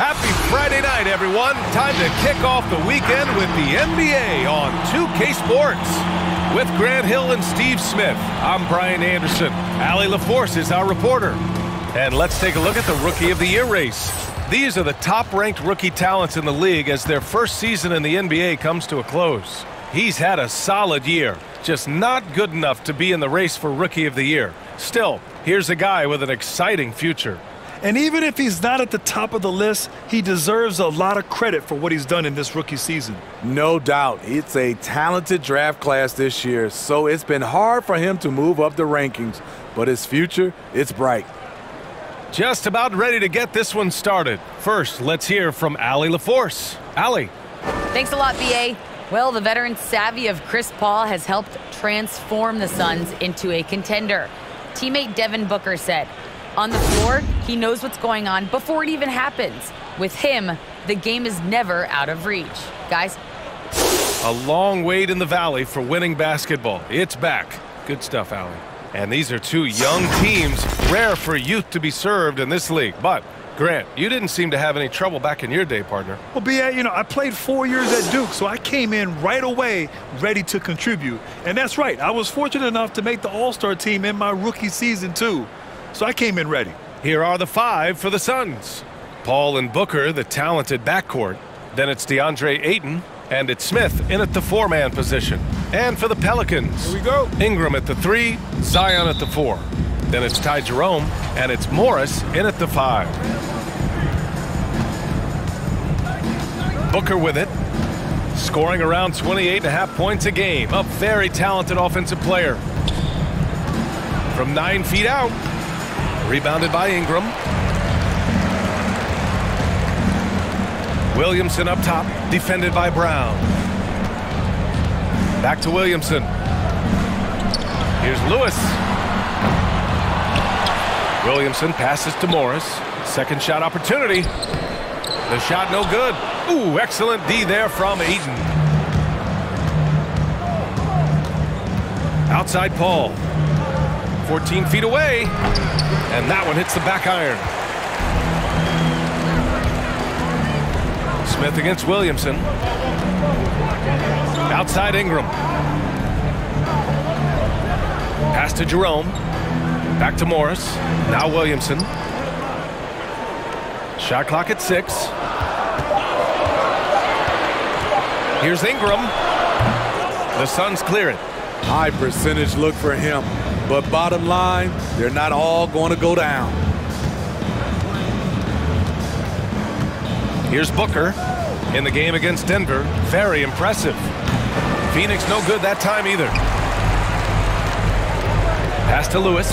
Happy Friday night, everyone. Time to kick off the weekend with the NBA on 2K Sports. With Grant Hill and Steve Smith, I'm Brian Anderson. Allie LaForce is our reporter. And let's take a look at the Rookie of the Year race. These are the top-ranked rookie talents in the league as their first season in the NBA comes to a close. He's had a solid year, just not good enough to be in the race for Rookie of the Year. Still, here's a guy with an exciting future. And even if he's not at the top of the list, he deserves a lot of credit for what he's done in this rookie season. No doubt. It's a talented draft class this year, so it's been hard for him to move up the rankings. But his future, it's bright. Just about ready to get this one started. First, let's hear from Allie LaForce. Allie. Thanks a lot, BA. Well, the veteran savvy of Chris Paul has helped transform the Suns into a contender. Teammate Devin Booker said, on the floor, he knows what's going on before it even happens. With him, the game is never out of reach. Guys. A long wait in the valley for winning basketball. It's back. Good stuff, Allie. And these are two young teams, rare for youth to be served in this league. But, Grant, you didn't seem to have any trouble back in your day, partner. Well, BA, I played 4 years at Duke, so I came in right away ready to contribute. And that's right, I was fortunate enough to make the All-Star team in my rookie season, too. So I came in ready. Here are the five for the Suns. Paul and Booker, the talented backcourt. Then it's DeAndre Ayton, and it's Smith in at the four-man position. And for the Pelicans, here we go. Ingram at the 3, Zion at the 4. Then it's Ty Jerome, and it's Morris in at the 5. Booker with it, scoring around 28.5 points a game. A very talented offensive player. From 9 feet out. Rebounded by Ingram. Williamson up top, defended by Brown. Back to Williamson. Here's Lewis. Williamson passes to Morris. Second shot opportunity. The shot no good. Ooh, excellent D there from Ayton. Outside Paul. 14 feet away. And that one hits the back iron. Smith against Williamson. Outside Ingram. Pass to Jerome. Back to Morris. Now Williamson. Shot clock at 6. Here's Ingram. The Suns clear it. High percentage look for him. But bottom line, they're not all going to go down. Here's Booker in the game against Denver. Very impressive. Phoenix no good that time either. Pass to Lewis.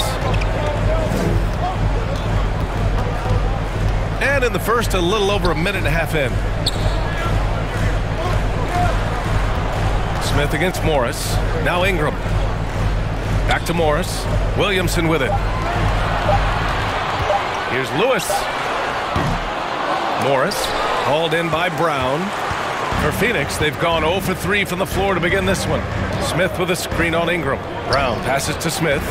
And in the first, a little over a minute and a half in. Smith against Morris. Now Ingram. Back to Morris. Williamson with it. Here's Lewis. Morris hauled in by Brown. For Phoenix, they've gone 0 for 3 from the floor to begin this one. Smith with a screen on Ingram. Brown passes to Smith.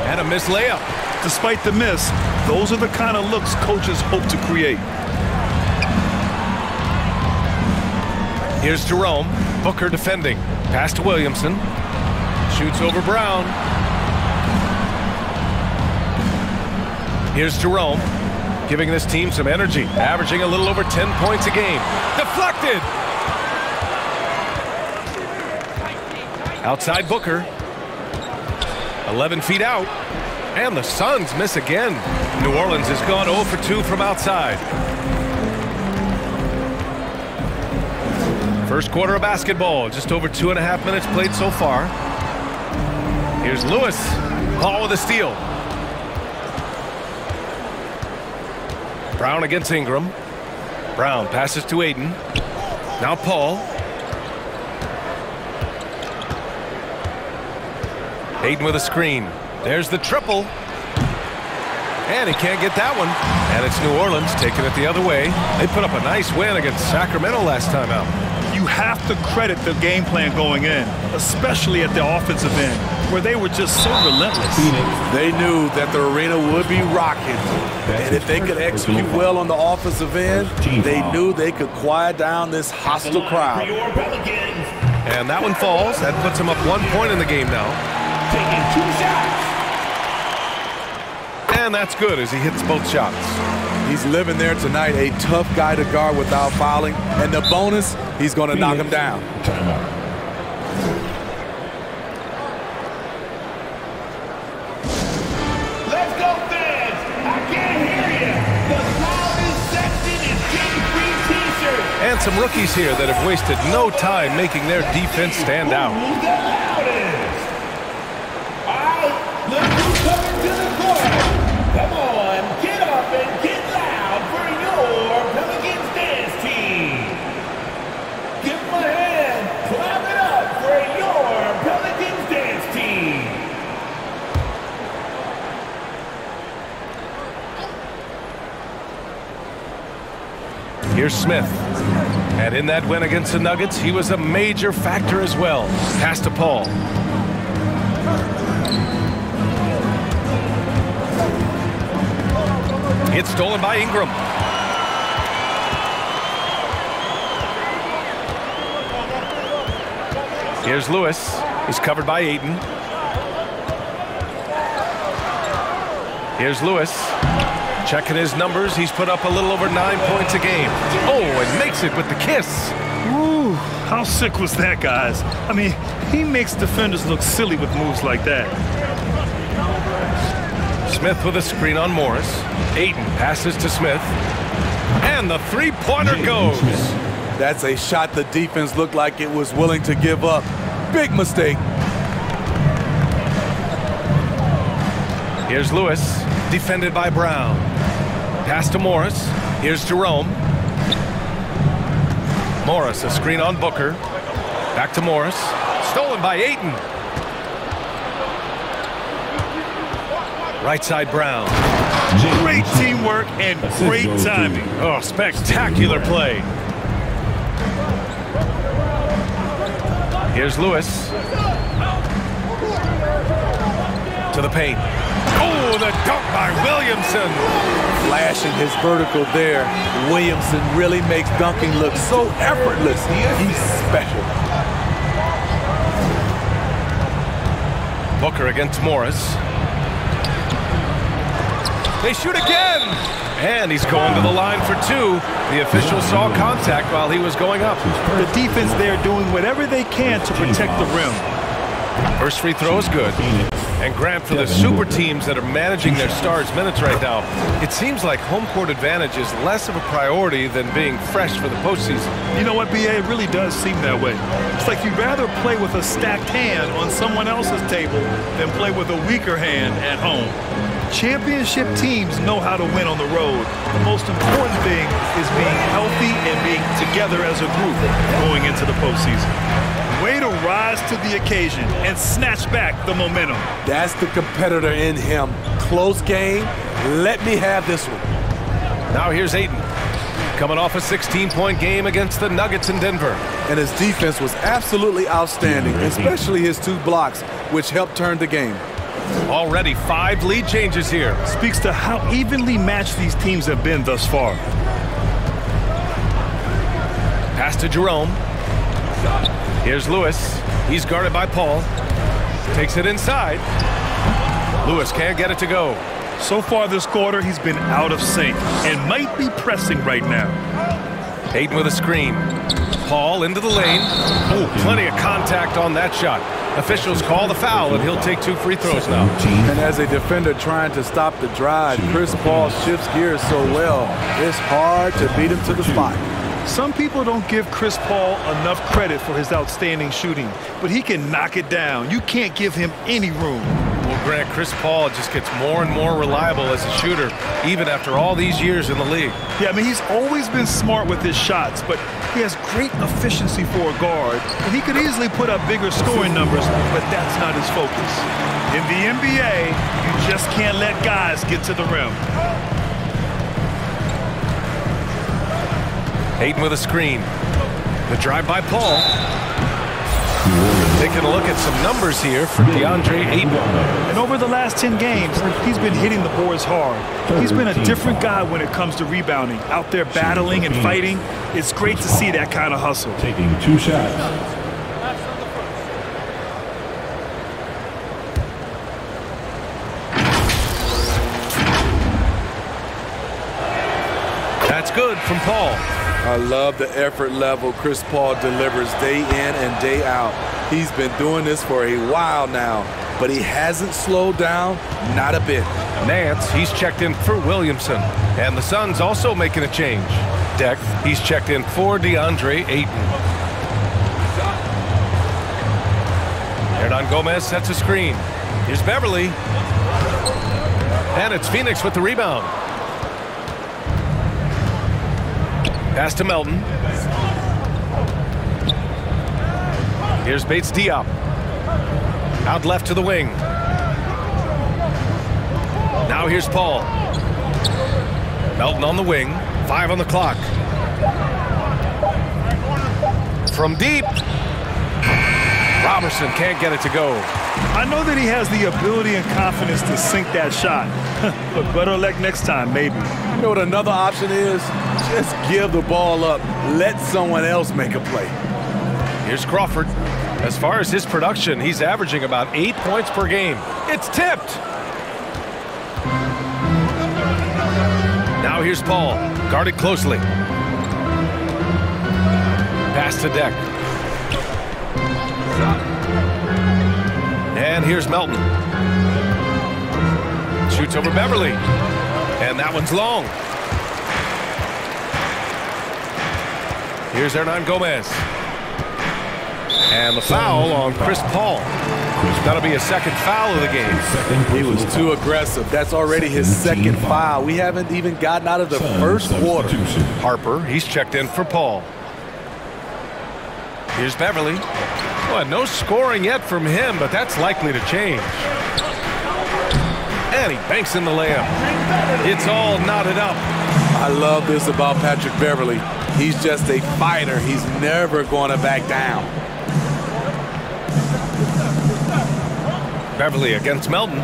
And a missed layup. Despite the miss, those are the kind of looks coaches hope to create. Here's Jerome. Booker defending. Pass to Williamson. Shoots over Brown. Here's Jerome, giving this team some energy, averaging a little over 10 points a game. Deflected! Outside Booker. 11 feet out. And the Suns miss again. New Orleans has gone 0 for 2 from outside. First quarter of basketball, just over 2.5 minutes played so far. Here's Lewis. Paul with a steal. Brown against Ingram. Brown passes to Ayton. Now Paul. Ayton with a screen. There's the triple. And he can't get that one. And it's New Orleans taking it the other way. They put up a nice win against Sacramento last time out. You have to credit the game plan going in, especially at the offensive end. where they were just so relentless. They knew that the arena would be rocking. And if they could execute well on the offensive end, they knew they could quiet down this hostile crowd. And that one falls. That puts him up 1 point in the game now. Taking 2 shots. And that's good as he hits both shots. He's living there tonight, a tough guy to guard without fouling. And the bonus, he's going to knock him down. Let's go, fans. I can't hear you. The loudest section is getting free t-shirts. And some rookies here that have wasted no time making their defense stand out. Who's the loudest? All right, look who's coming to the court. Come on, get up and get loud for your Pelicans dance team. Give them a hand. Clap it up for your Pelicans dance team. Here's Smith. And in that win against the Nuggets, he was a major factor as well. Pass to Paul. It's stolen by Ingram. Here's Lewis. He's covered by Ayton. Here's Lewis. Checking his numbers. He's put up a little over 9 points a game. Oh, and makes it with the kiss. Ooh, how sick was that, guys? I mean, he makes defenders look silly with moves like that. Smith with a screen on Morris. Ayton passes to Smith. And the three-pointer goes. That's a shot the defense looked like it was willing to give up. Big mistake. Here's Lewis, defended by Brown. Pass to Morris. Here's Jerome. Morris, a screen on Booker. Back to Morris. Stolen by Ayton. Right side Brown. Great teamwork and great timing. Oh, spectacular play. Here's Lewis. To the paint. Oh, the dunk by Williamson. Flashing his vertical there. Williamson really makes dunking look so effortless. He's special. Booker against Morris. They shoot again. And he's going to the line for 2. The official saw contact while he was going up. The defense there doing whatever they can to protect the rim. First free throw is good. And Grant, for the super teams that are managing their stars' minutes right now, it seems like home court advantage is less of a priority than being fresh for the postseason. You know what, BA? It really does seem that way. It's like you'd rather play with a stacked hand on someone else's table than play with a weaker hand at home. Championship teams know how to win on the road. The most important thing is being healthy and being together as a group going into the postseason. Way to rise to the occasion and snatch back the momentum. That's the competitor in him. Close game. Let me have this one. Now here's Ayton. Coming off a 16-point game against the Nuggets in Denver. And his defense was absolutely outstanding, especially his 2 blocks, which helped turn the game. Already 5 lead changes here. Speaks to how evenly matched these teams have been thus far. Pass to Jerome. Here's Lewis. He's guarded by Paul. Takes it inside. Lewis can't get it to go. So far this quarter, he's been out of sync and might be pressing right now. Ayton with a screen. Paul into the lane. Oh, plenty of contact on that shot. Officials call the foul, and he'll take 2 free throws now. And as a defender trying to stop the drive, Chris Paul shifts gears so well, it's hard to beat him to the spot. Some people don't give Chris Paul enough credit for his outstanding shooting, but he can knock it down. You can't give him any room. Well, Grant, Chris Paul just gets more and more reliable as a shooter, even after all these years in the league. Yeah, I mean, he's always been smart with his shots, but he has great efficiency for a guard, and he could easily put up bigger scoring numbers, but that's not his focus. In the NBA, you just can't let guys get to the rim. Ayton with a screen. The drive by Paul. Taking a look at some numbers here for DeAndre Ayton. And over the last 10 games, he's been hitting the boards hard. He's been a different guy when it comes to rebounding. Out there battling and fighting. It's great to see that kind of hustle. Taking 2 shots. That's good from Paul. I love the effort level Chris Paul delivers day in and day out. He's been doing this for a while now, but he hasn't slowed down, not a bit. Nance, he's checked in for Williamson. And the Suns also making a change. Deck, he's checked in for DeAndre Ayton. Hernan Gomez sets a screen. Here's Beverly. And it's Phoenix with the rebound. Pass to Melton. Here's Bates Diop. Out left to the wing. Now here's Paul. Melton on the wing. 5 on the clock. From deep. Robertson can't get it to go. I know that he has the ability and confidence to sink that shot. But better luck next time, maybe. You know what another option is? Just give the ball up. Let someone else make a play. Here's Crawford. As far as his production, he's averaging about 8 points per game. It's tipped. Now here's Paul. Guarded closely. Pass to Deck. And here's Melton. Shoots over Beverly. And that one's long. Here's Hernan Gomez. And the foul on Chris Paul. That'll be a second foul of the game. He was too aggressive. That's already his second foul. We haven't even gotten out of the first quarter. Harper, he's checked in for Paul. Here's Beverly. Well, no scoring yet from him, but that's likely to change. And he banks in the layup. It's all knotted up. I love this about Patrick Beverly. He's just a fighter. He's never going to back down. Beverly against Melton.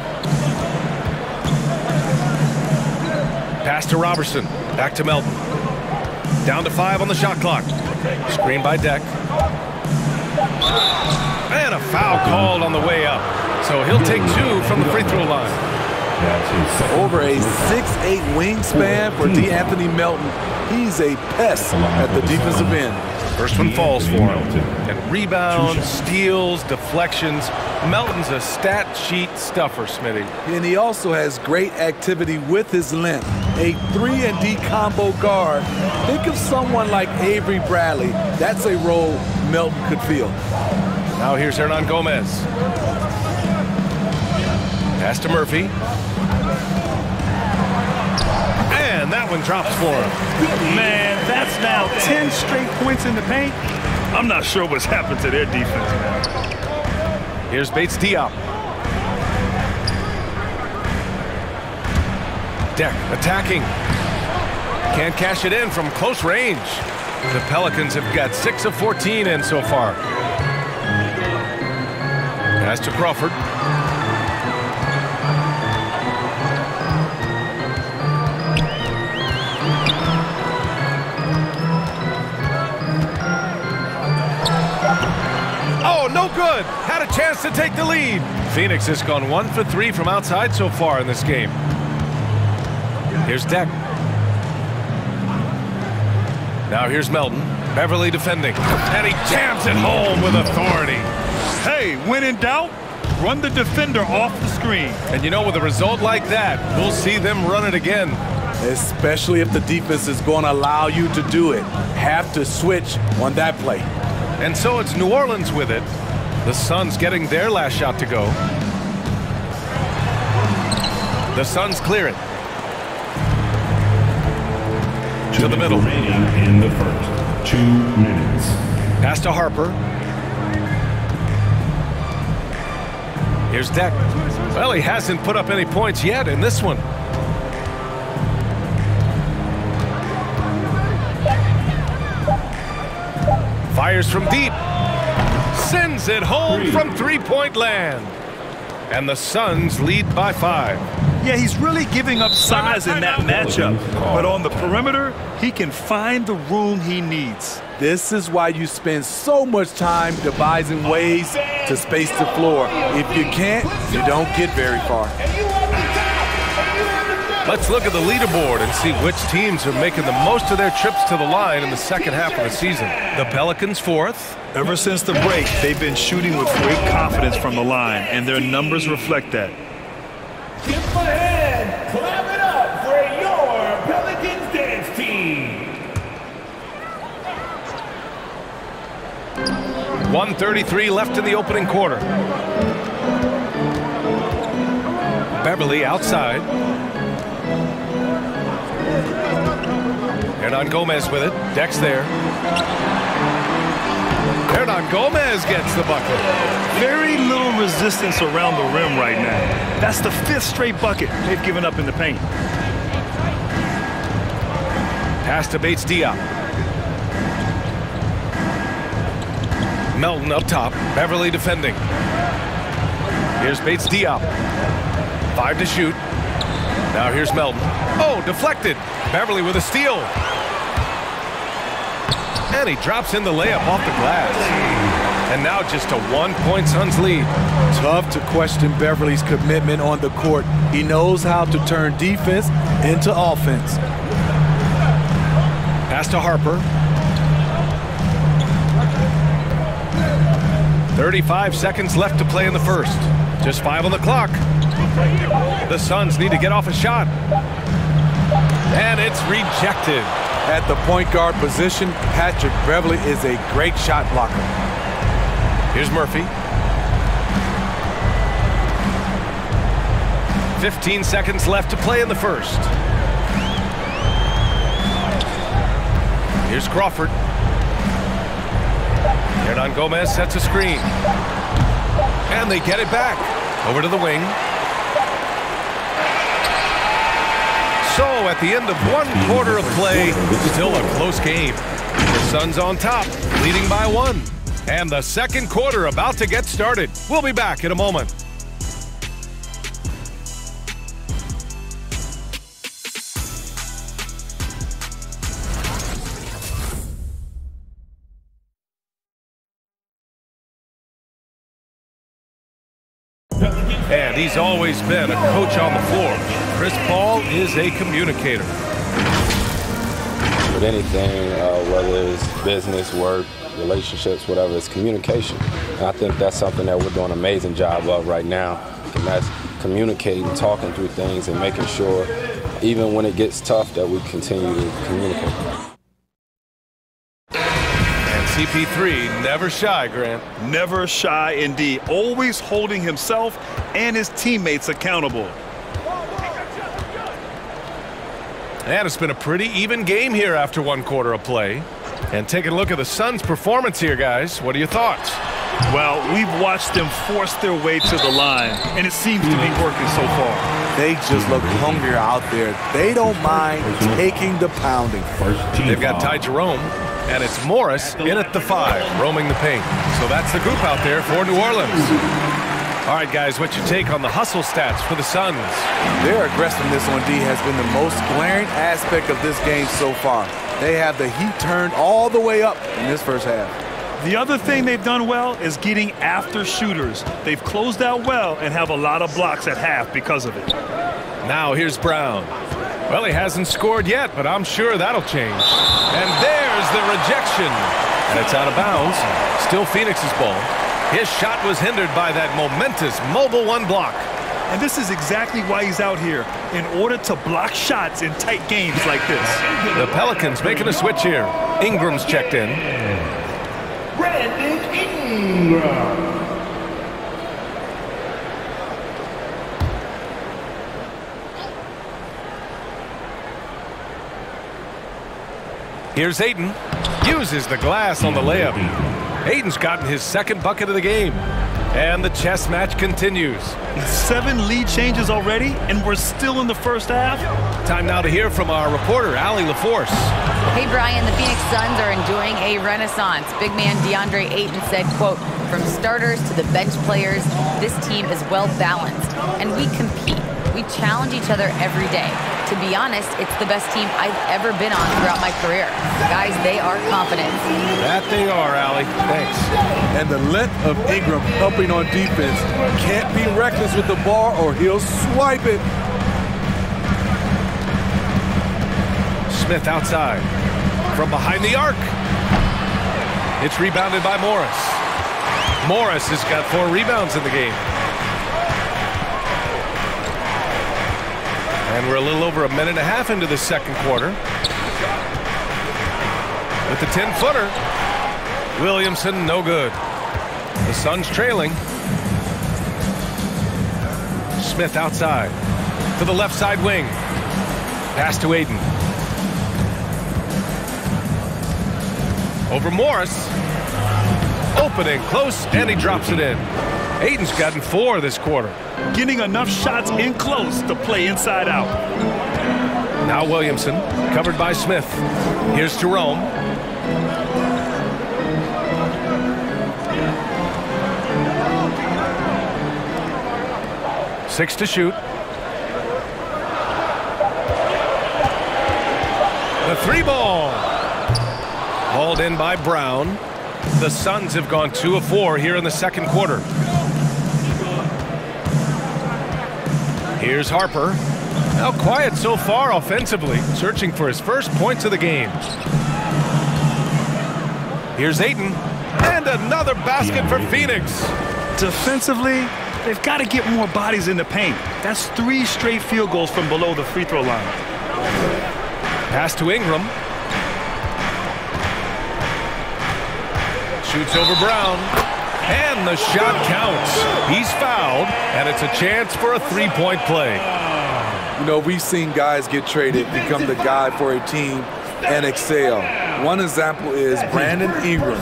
Pass to Robertson. Back to Melton. Down to 5 on the shot clock. Screen by Deck. And a foul called on the way up. So he'll take 2 from the free throw line. Over a 6'8" wingspan for DeAnthony Melton. He's a pest at the defensive end. First one falls for him. And rebounds, steals, deflections. Melton's a stat sheet stuffer, Smitty. And he also has great activity with his length. A 3-and-D combo guard. Think of someone like Avery Bradley. That's a role Melton could fill. Now here's Hernan Gomez. Pass to Murphy. And that one drops for him. Man, that's now 10 straight points in the paint. I'm not sure what's happened to their defense now. Here's Bates Diop. Deck attacking. Can't cash it in from close range. The Pelicans have got 6 of 14 in so far. Pass to Crawford. Oh, no good. Had a chance to take the lead. Phoenix has gone 1 for 3 from outside so far in this game. Here's Deck. Now here's Melton. Beverly defending. And he jams it home with authority. Hey, when in doubt, run the defender off the screen. And you know, with a result like that, we'll see them run it again. Especially if the defense is going to allow you to do it. Have to switch on that play. And so it's New Orleans with it. The Suns getting their last shot to go. The Suns clear it. To the middle. Remaining in the first 2 minutes. Pass to Harper. Here's Deck. Well, he hasn't put up any points yet in this one. Fires from deep. sends it home from three-point land. And the Suns lead by 5. Yeah, he's really giving up size in that matchup. But on the perimeter, he can find the room he needs. This is why you spend so much time devising ways to space the floor. If you can't, you don't get very far. Let's look at the leaderboard and see which teams are making the most of their trips to the line in the second half of the season. The Pelicans 4th. Ever since the break, they've been shooting with great confidence from the line, and their numbers reflect that. Skip ahead, clap it up for your Pelicans dance team. 1:33 left in the opening quarter. Beverly outside. Hernan Gomez with it. Deck's there. Hernan Gomez gets the bucket. Very little resistance around the rim right now. That's the 5th straight bucket they've given up in the paint. Pass to Bates Diop. Melton up top. Beverly defending. Here's Bates Diop. 5 to shoot. Now here's Melton. Oh, deflected. Beverly with a steal. And he drops in the layup off the glass. And now just a 1-point Suns lead. Tough to question Beverly's commitment on the court. He knows how to turn defense into offense. Pass to Harper. 35 seconds left to play in the first. Just 5 on the clock. The Suns need to get off a shot. And it's rejected. At the point guard position, Patrick Beverly is a great shot blocker. Here's Murphy. 15 seconds left to play in the first. Here's Crawford. Hernan Gomez sets a screen. And they get it back. Over to the wing. So at the end of 1 quarter of play, still a close game. The Suns on top, leading by 1. And the second quarter about to get started. We'll be back in a moment. And he's always been a coach on the floor. Chris Paul is a communicator. With anything, whether it's business, work, relationships, whatever, it's communication. And I think that's something that we're doing an amazing job of right now. And that's communicating, talking through things, and making sure, even when it gets tough, that we continue to communicate. CP3, never shy, Grant. Never shy indeed. Always holding himself and his teammates accountable. And it's been a pretty even game here after 1 quarter of play. And taking a look at the Suns' performance here, guys. What are your thoughts? Well, we've watched them force their way to the line, and it seems to be working so far. They just look hungrier out there. They don't mind taking the pounding. They've got Ty Jerome. And it's Morris in at the 5, roaming the paint. So that's the group out there for New Orleans. All right, guys, what's your take on the hustle stats for the Suns? Their aggressiveness on D has been the most glaring aspect of this game so far. They have the heat turned all the way up in this first half. The other thing they've done well is getting after shooters. They've closed out well and have a lot of blocks at half because of it. Now here's Brown. Well, he hasn't scored yet, but I'm sure that'll change. And there's the rejection. And it's out of bounds. Still Phoenix's ball. His shot was hindered by that momentous mobile 1 block. And this is exactly why he's out here, in order to block shots in tight games like this. The Pelicans making a switch here. Ingram's checked in. Brandon Ingram. Here's Ayton. Uses the glass on the layup. Ayton's gotten his 2nd bucket of the game. And the chess match continues. 7 lead changes already, and we're still in the first half. Time now to hear from our reporter, Allie LaForce. Hey, Brian, the Phoenix Suns are enjoying a renaissance. Big man DeAndre Ayton said, quote, "From starters to the bench players, this team is well balanced, and we compete. We challenge each other every day. To be honest, it's the best team I've ever been on throughout my career. Guys, they are confident." That they are, Allie. Thanks. And the length of Ingram helping on defense. Can't be reckless with the ball or he'll swipe it. Smith outside. From behind the arc. It's rebounded by Morris. Morris has got 4 rebounds in the game. And we're a little over a minute and a half into the second quarter. With the 10-footer. Williamson, no good. The Suns trailing. Smith outside. To the left side wing. Pass to Ayton. Over Morris. Opening close, and he drops it in. Ayton's gotten 4 this quarter. Getting enough shots in close to play inside out. Now Williamson, covered by Smith. Here's Jerome. Six to shoot. The 3-ball. Hauled in by Brown. The Suns have gone 2 of 4 here in the second quarter. Here's Harper. Now quiet so far offensively, searching for his first points of the game. Here's Ayton. And another basket for Phoenix. Defensively, they've got to get more bodies in the paint. That's 3 straight field goals from below the free throw line. Pass to Ingram. Shoots over Brown. And the shot counts. He's fouled, and it's a chance for a 3-point play. You know, we've seen guys get traded, become the guy for a team, and excel. One example is Brandon Ingram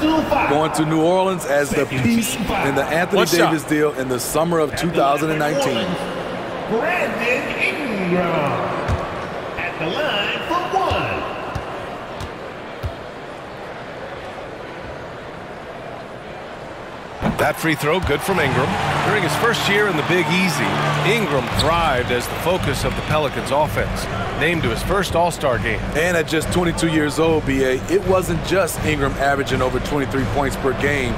going to New Orleans as the piece in the Anthony Davis deal in the summer of 2019. Brandon Ingram at the line for 1. That free throw good from Ingram. During his first year in the Big Easy, Ingram thrived as the focus of the Pelicans offense, named to his first All-Star game. And at just 22 years old, B.A., it wasn't just Ingram averaging over 23 points per game.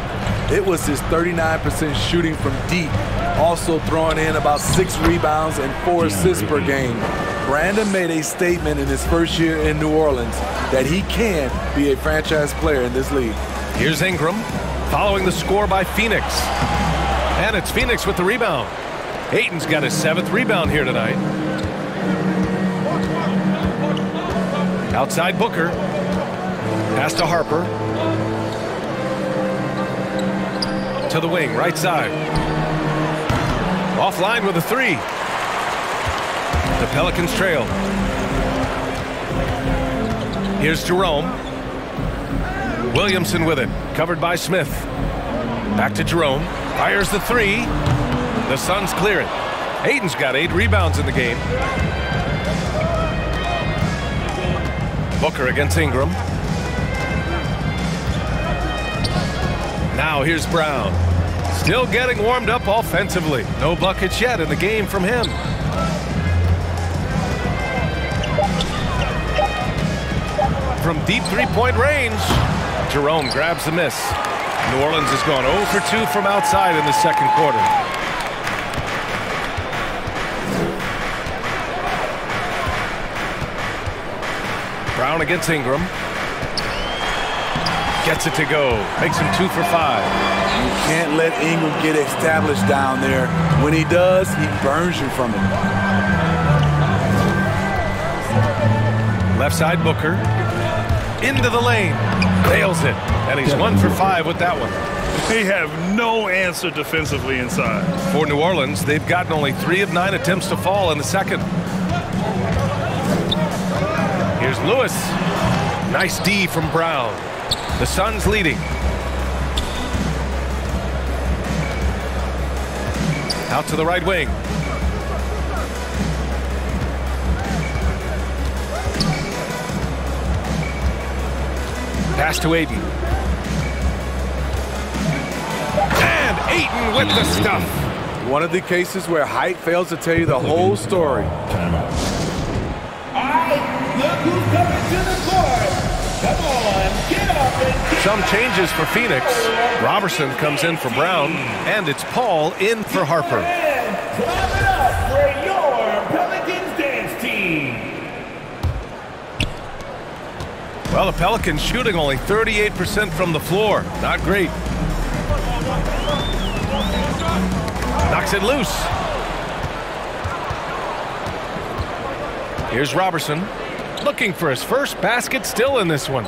It was his 39% shooting from deep, also throwing in about 6 rebounds and 4 assists per game. Brandon made a statement in his first year in New Orleans that he can be a franchise player in this league. Here's Ingram. Following the score by Phoenix. And it's Phoenix with the rebound. Ayton's got his 7th rebound here tonight. Outside Booker. Pass to Harper. To the wing, right side. Offline with a 3. The Pelicans trail. Here's Jerome. Williamson with it, covered by Smith. Back to Jerome, fires the 3. The Suns clear it. Ayton's got 8 rebounds in the game. Booker against Ingram. Now here's Brown. Still getting warmed up offensively. No buckets yet in the game from him. From deep 3-point range. Jerome grabs the miss. New Orleans has gone 0 for 2 from outside in the second quarter. Brown against Ingram. Gets it to go. Makes him 2 for 5. You can't let Ingram get established down there. When he does, he burns you from it. Left side Booker. Into the lane. Nails it. And he's 1 for 5 with that one. They have no answer defensively inside. For New Orleans, they've gotten only 3 of 9 attempts to fall in the second. Here's Lewis. Nice D from Brown. The Suns leading. Out to the right wing. Pass to Aiden. And Aiden with the stuff. One of the cases where height fails to tell you the whole story. Timeout. All right, look who's coming to the court. Come on, get up and get Some changes for Phoenix. Robertson comes in for Brown, and it's Paul in for Harper. and clap it up for your Pelicans dance team. Well, the Pelicans shooting only 38% from the floor. Not great. Knocks it loose. Here's Robertson. Looking for his first basket still in this one.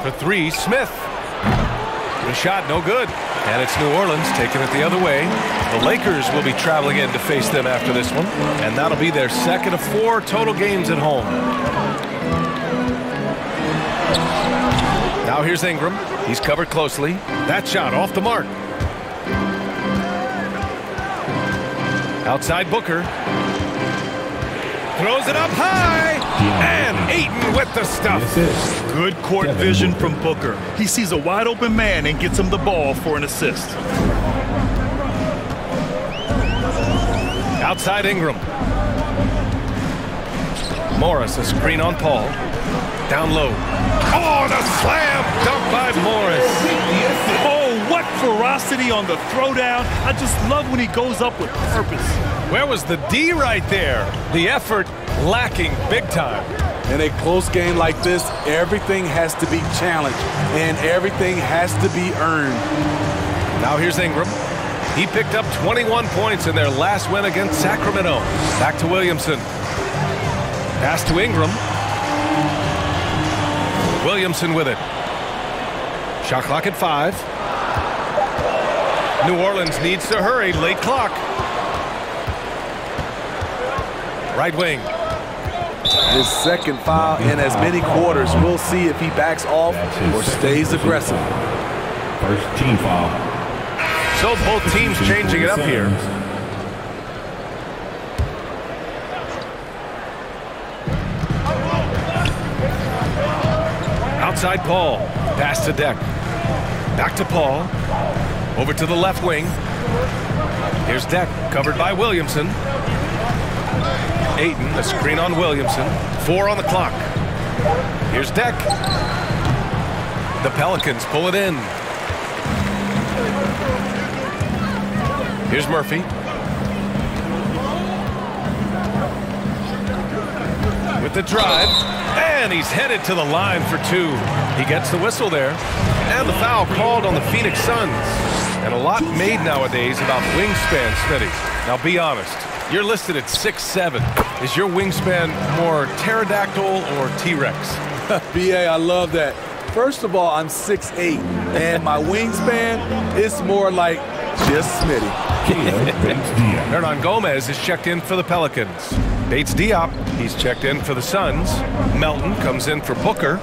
For three, Smith. The shot, no good. And it's New Orleans taking it the other way. The Lakers will be traveling in to face them after this one. And that'll be their second of 4 total games at home. Now here's Ingram. He's covered closely. That shot off the mark. Outside Booker. Throws it up high. And Ayton with the stuff. Good court vision from Booker. He sees a wide open man and gets him the ball for an assist. Outside Ingram. Morris, a screen on Paul. Down low. Oh, the slam dunk by Morris. Oh, what ferocity on the throwdown. I just love when he goes up with purpose. Where was the D right there? The effort lacking big time. In a close game like this, everything has to be challenged and everything has to be earned. Now here's Ingram. He picked up 21 points in their last win against Sacramento. Back to Williamson. Pass to Ingram. Williamson with it. Shot clock at 5. New Orleans needs to hurry. Late clock. Right wing. His second foul in as many quarters. We'll see if he backs off or stays aggressive. First team foul. So both teams changing it up here. Outside Paul. Pass to Deck. Back to Paul. Over to the left wing. Here's Deck, covered by Williamson. Ayton, a screen on Williamson. 4 on the clock. Here's Deck. The Pelicans pull it in. Here's Murphy. With the drive. And he's headed to the line for 2. He gets the whistle there. And the foul called on the Phoenix Suns. And a lot made nowadays about wingspan, Smitty. Now be honest. You're listed at 6'7". Is your wingspan more pterodactyl or T-Rex? BA, I love that. First of all, I'm 6'8", and my wingspan is more like just Smitty. Hernan Gomez is checked in for the Pelicans. Bates Diop, he's checked in for the Suns. Melton comes in for Booker.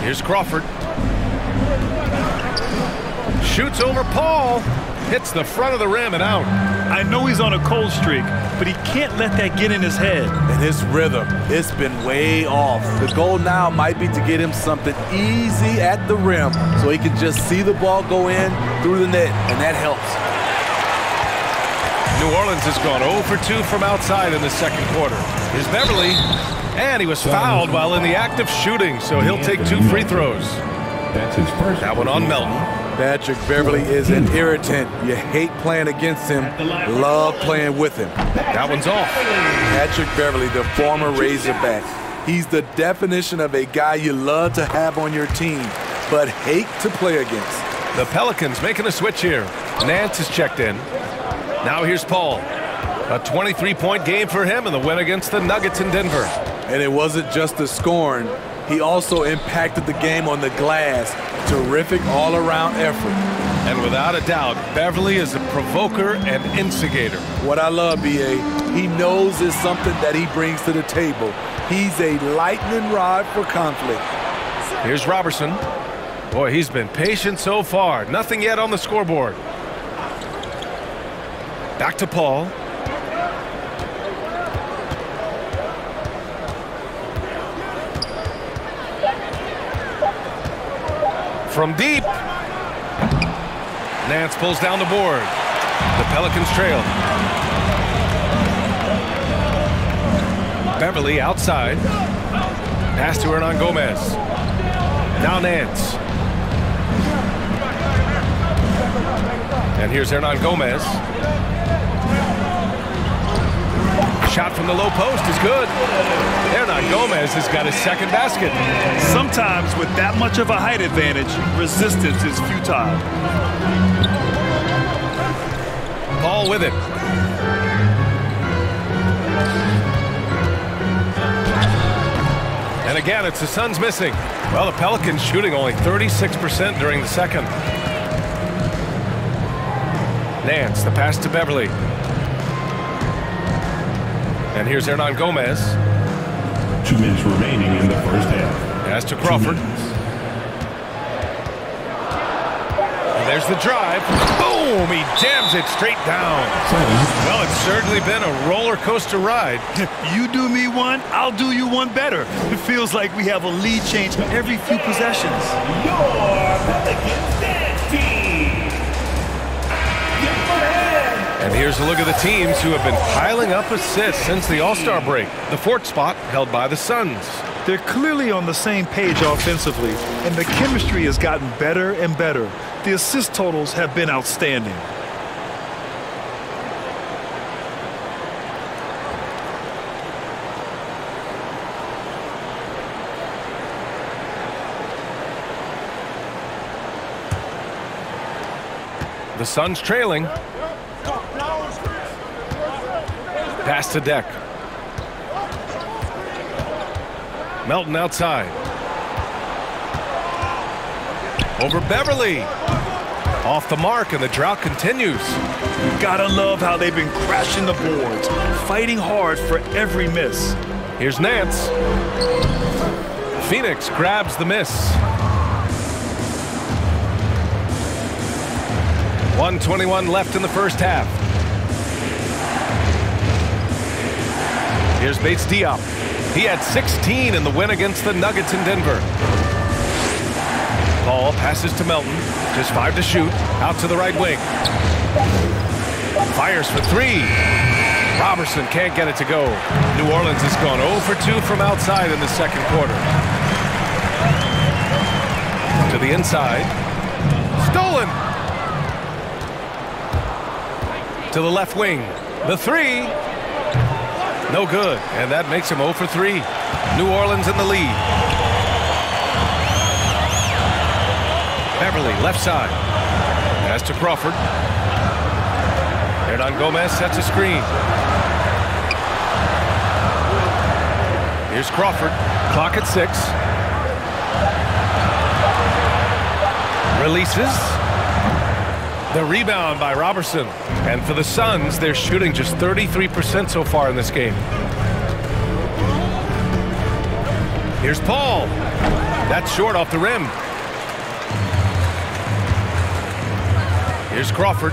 Here's Crawford. Shoots over Paul. Hits the front of the rim and out. I know he's on a cold streak, but he can't let that get in his head. And his rhythm, it's been way off. The goal now might be to get him something easy at the rim so he can just see the ball go in through the net, and that helps. New Orleans has gone 0 for 2 from outside in the second quarter. Here's Beverly, and he was fouled while in the act of shooting, so he'll take 2 free throws. That's his first. That one on Melton. Patrick Beverly is an irritant. You hate playing against him, love playing with him. That one's off. Patrick Beverly, the former Razorback. He's the definition of a guy you love to have on your team, but hate to play against. The Pelicans making a switch here. Nance is checked in. Now here's Paul. A 23-point game for him in the win against the Nuggets in Denver. And it wasn't just the scoring. He also impacted the game on the glass. Terrific all-around effort. And without a doubt, Beverly is a provoker and instigator. What I love, B.A., he knows it's something that he brings to the table. He's a lightning rod for conflict. Here's Robertson. Boy, he's been patient so far. Nothing yet on the scoreboard. Back to Paul. From deep. Nance pulls down the board. The Pelicans trail. Beverly outside. Pass to Hernan Gomez. Now Nance. And here's Hernan Gomez. Shot from the low post is good. Hernan Gomez has got his second basket. Sometimes with that much of a height advantage, resistance is futile. Paul with it. And again, it's the Suns missing. Well, the Pelicans shooting only 36% during the second. Nance, the pass to Beverly. And here's Hernan Gomez. 2 minutes remaining in the first half. Pass to Crawford. And there's the drive. Boom! He jams it straight down. Well, it's certainly been a roller coaster ride. You do me one, I'll do you one better. It feels like we have a lead change every few possessions. Your Pelicans dance team. And here's a look at the teams who have been piling up assists since the All-Star break. The fourth spot held by the Suns. They're clearly on the same page offensively, and the chemistry has gotten better and better. The assist totals have been outstanding. The Suns trailing. Pass to Deck. Melton outside. Over Beverly. Off the mark, and the drought continues. Gotta love how they've been crashing the boards, fighting hard for every miss. Here's Nance. Phoenix grabs the miss. 1:21 left in the first half. Here's Bates Diop. He had 16 in the win against the Nuggets in Denver. Ball passes to Melton. Just 5 to shoot. Out to the right wing. Fires for 3. Robertson can't get it to go. New Orleans has gone 0 for 2 from outside in the second quarter. To the inside. Stolen. To the left wing. The 3. No good. And that makes him 0 for 3. New Orleans in the lead. Beverly, left side. Pass to Crawford. Hernan Gomez sets a screen. Here's Crawford. Clock at 6. Releases. The rebound by Robertson. And for the Suns, they're shooting just 33% so far in this game. Here's Paul. That's short off the rim. Here's Crawford.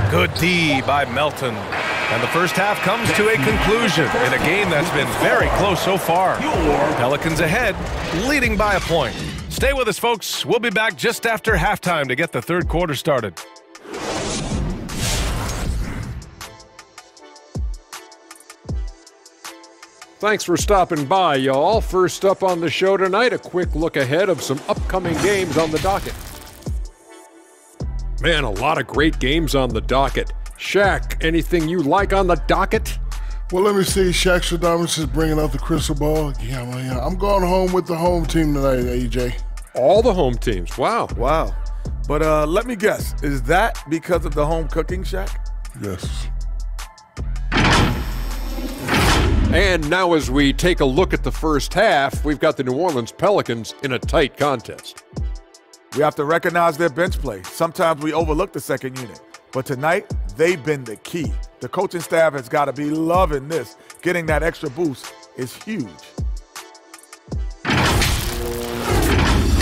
Good D by Melton. And the first half comes to a conclusion in a game that's been very close so far. Pelicans ahead, leading by a point. Stay with us, folks. We'll be back just after halftime to get the third quarter started. Thanks for stopping by, y'all. First up on the show tonight, a quick look ahead of some upcoming games on the docket. Man, a lot of great games on the docket. Shaq, anything you like on the docket? Well, let me see. Shaq Stradamus is bringing out the crystal ball. Yeah, I'm going home with the home team tonight, AJ. All the home teams. Wow. Wow. But let me guess. Is that because of the home cooking, Shaq? Yes. And now as we take a look at the first half, we've got the New Orleans Pelicans in a tight contest. We have to recognize their bench play. Sometimes we overlook the second unit. But tonight, they've been the key. The coaching staff has got to be loving this. Getting that extra boost is huge.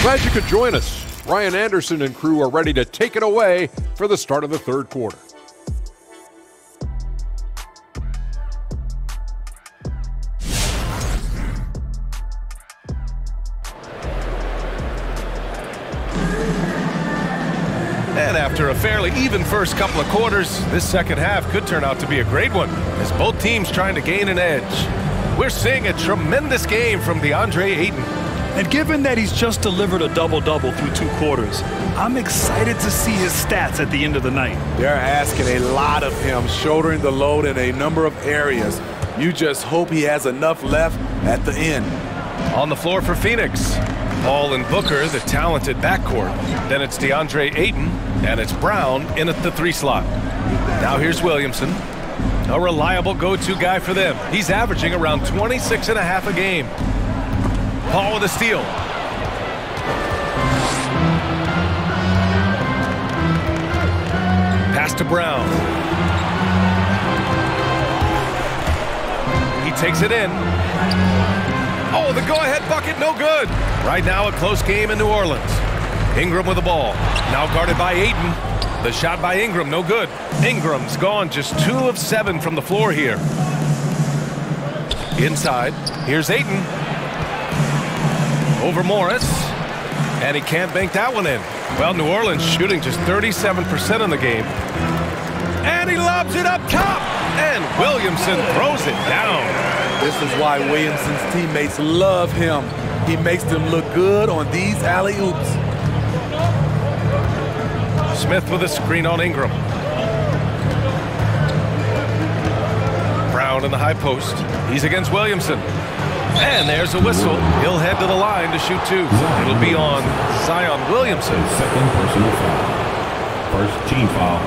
Glad you could join us. Ryan Anderson and crew are ready to take it away for the start of the third quarter. And after a fairly even first couple of quarters, this second half could turn out to be a great one as both teams trying to gain an edge. We're seeing a tremendous game from DeAndre Ayton. And given that he's just delivered a double-double through 2 quarters, I'm excited to see his stats at the end of the night. They're asking a lot of him, shouldering the load in a number of areas. You just hope he has enough left at the end. On the floor for Phoenix, Paul and Booker, the talented backcourt. Then it's DeAndre Ayton, and it's Brown in at the 3 slot. Now here's Williamson, a reliable go-to guy for them. He's averaging around 26.5 a game. Paul with a steal. Pass to Brown. He takes it in. Oh, the go-ahead bucket, no good. Right now, a close game in New Orleans. Ingram with the ball. Now guarded by Ayton. The shot by Ingram, no good. Ingram's gone just 2 of 7 from the floor here. Inside, here's Ayton. Over Morris. And he can't bank that one in. Well, New Orleans shooting just 37% in the game. And he lobs it up top. And Williamson throws it down. This is why Williamson's teammates love him. He makes them look good on these alley-oops. Smith with a screen on Ingram. Brown in the high post. He's against Williamson. And there's a whistle. He'll head to the line to shoot 2. It'll be on Zion Williamson. Second personal foul. First team foul.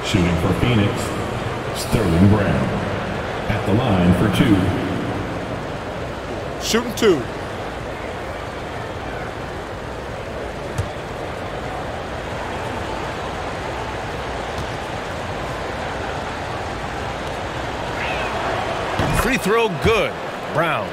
Shooting for Phoenix, Sterling Brown. At the line for 2. Shooting 2. Free throw good. Brown.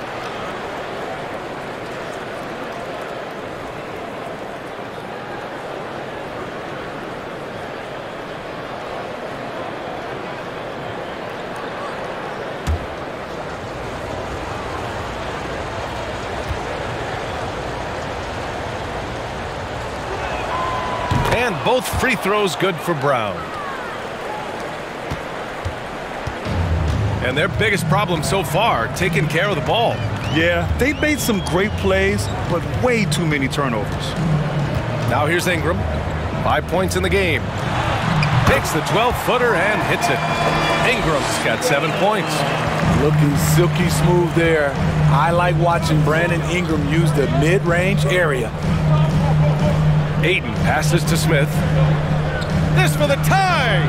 And both free throws good for Brown. And their biggest problem so far, taking care of the ball. Yeah, they've made some great plays, but way too many turnovers. Now here's Ingram. 5 points in the game. Takes the 12-footer and hits it. Ingram's got 7 points. Looking silky smooth there. I like watching Brandon Ingram use the mid-range area. Ayton passes to Smith. This for the tie!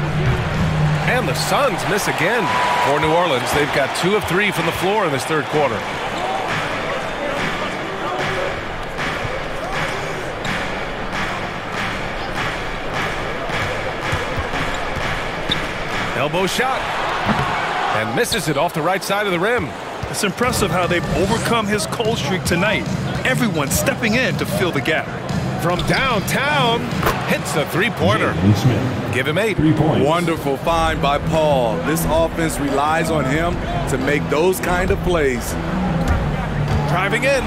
And the Suns miss again. For New Orleans, they've got 2 of 3 from the floor in this third quarter. Elbow shot. And misses it off the right side of the rim. It's impressive how they've overcome his cold streak tonight. Everyone stepping in to fill the gap. From downtown, hits a 3-pointer. Give him 8. 3 points. Wonderful find by Paul. This offense relies on him to make those kind of plays. Driving in.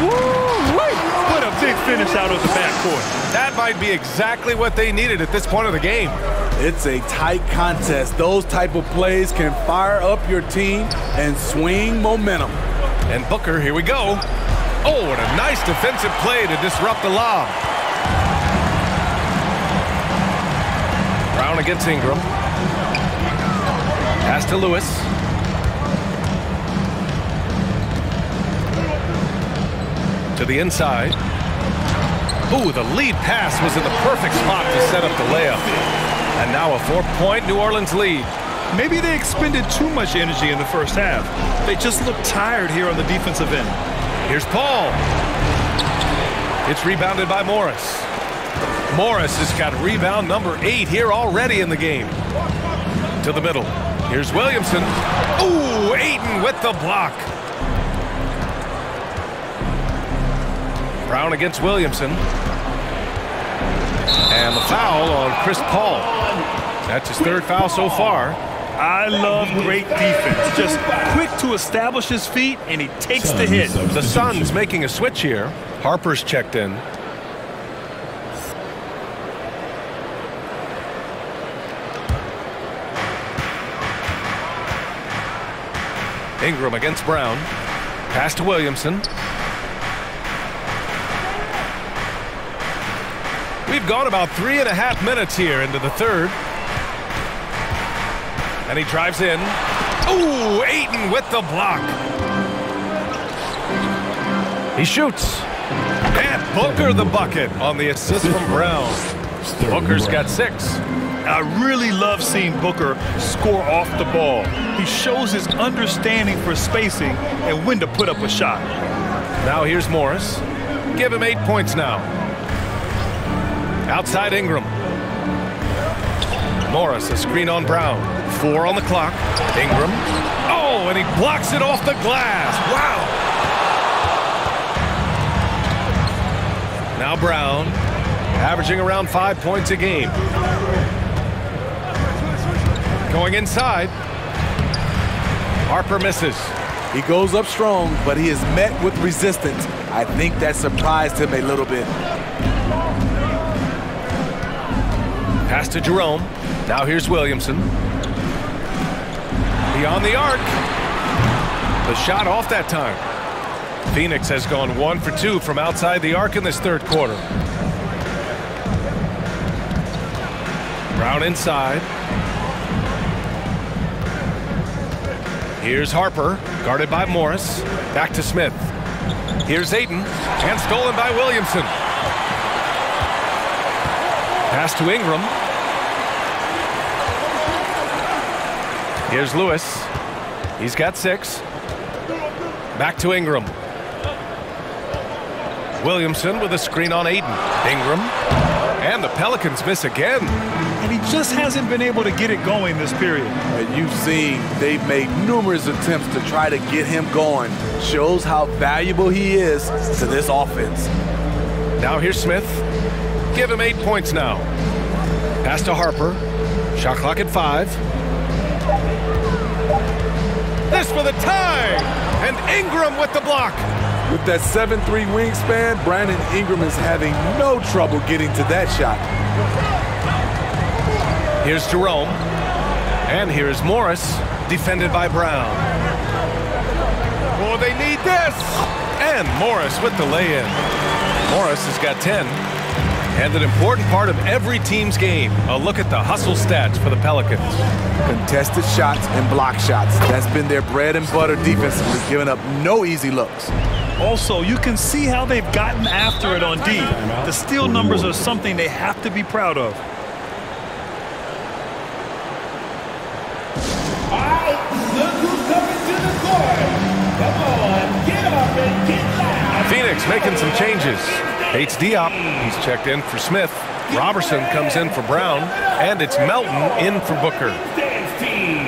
Woo-wee! What a big finish out of the backcourt. That might be exactly what they needed at this point of the game. It's a tight contest. Those type of plays can fire up your team and swing momentum. And Booker, here we go. Oh, and a nice defensive play to disrupt the lob. Brown against Ingram. Pass to Lewis. To the inside. Ooh, the lead pass was in the perfect spot to set up the layup. And now a 4-point New Orleans lead. Maybe they expended too much energy in the first half. They just look tired here on the defensive end. Here's Paul. It's rebounded by Morris. Morris has got rebound number 8 here already in the game. To the middle. Here's Williamson. Ooh, Ayton with the block. Brown against Williamson. And the foul on Chris Paul. That's his third foul so far. I love great defense. Just quick to establish his feet, and he takes the hit. The Suns making a switch here. Harper's checked in. Ingram against Brown. Pass to Williamson. We've gone about 3.5 minutes here into the third. And he drives in. Ooh, Ayton with the block. He shoots. And Booker the bucket on the assist from Brown. Booker's got 6. I really love seeing Booker score off the ball. He shows his understanding for spacing and when to put up a shot. Now here's Morris. Give him 8 points now. Outside Ingram. Morris, a screen on Brown. 4 on the clock. Ingram. Oh, and he blocks it off the glass. Wow. Now Brown, averaging around 5 points a game. Going inside. Harper misses. He goes up strong, but he is met with resistance. I think that surprised him a little bit. Pass to Jerome. Now here's Williamson. Beyond the arc. The shot off that time. Phoenix has gone 1 for 2 from outside the arc in this third quarter. Brown inside. Here's Harper, guarded by Morris. Back to Smith. Here's Ayton, and stolen by Williamson. Pass to Ingram. Here's Lewis. He's got 6. Back to Ingram. Williamson with a screen on Ayton. Ingram. And the Pelicans miss again. And he just hasn't been able to get it going this period. And you've seen they've made numerous attempts to try to get him going. Shows how valuable he is to this offense. Now here's Smith. Give him 8 points now. Pass to Harper. Shot clock at 5. This for the tie. And Ingram with the block. With that 7'3" wingspan, Brandon Ingram is having no trouble getting to that shot. Here's Jerome. And here's Morris, defended by Brown. Oh, they need this. And Morris with the lay-in. Morris has got 10. And an important part of every team's game. A look at the hustle stats for the Pelicans. Contested shots and block shots. That's been their bread and butter defensively, giving up no easy looks. Also, you can see how they've gotten after it on D. The steal numbers are something they have to be proud of. All right, look who's coming to the court. Come on, get up and get loud. Phoenix making some changes. Hates Diop. He's checked in for Smith. Robertson comes in for Brown. And it's Melton in for Booker. Dance team.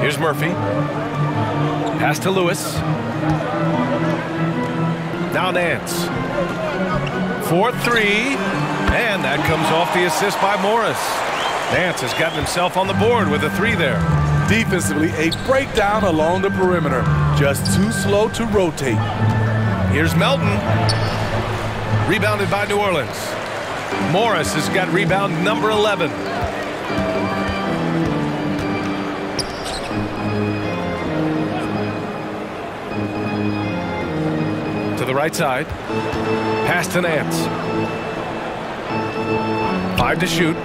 Here's Murphy. Pass to Lewis. Now Nance. 4-3. And that comes off the assist by Morris. Nance has gotten himself on the board with a 3 there. Defensively, a breakdown along the perimeter. Just too slow to rotate. Here's Melton. Rebounded by New Orleans. Morris has got rebound number 11. To the right side. Pass to Nance. 5 to shoot.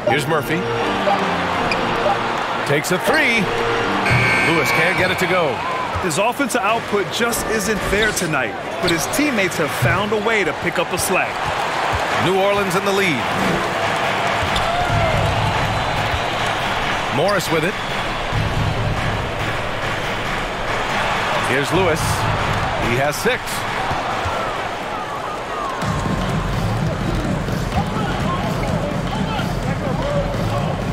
Here's Murphy. Takes a 3. Lewis can't get it to go. His offensive output just isn't there tonight, but his teammates have found a way to pick up the slack. New Orleans in the lead. Morris with it. Here's Lewis. He has 6.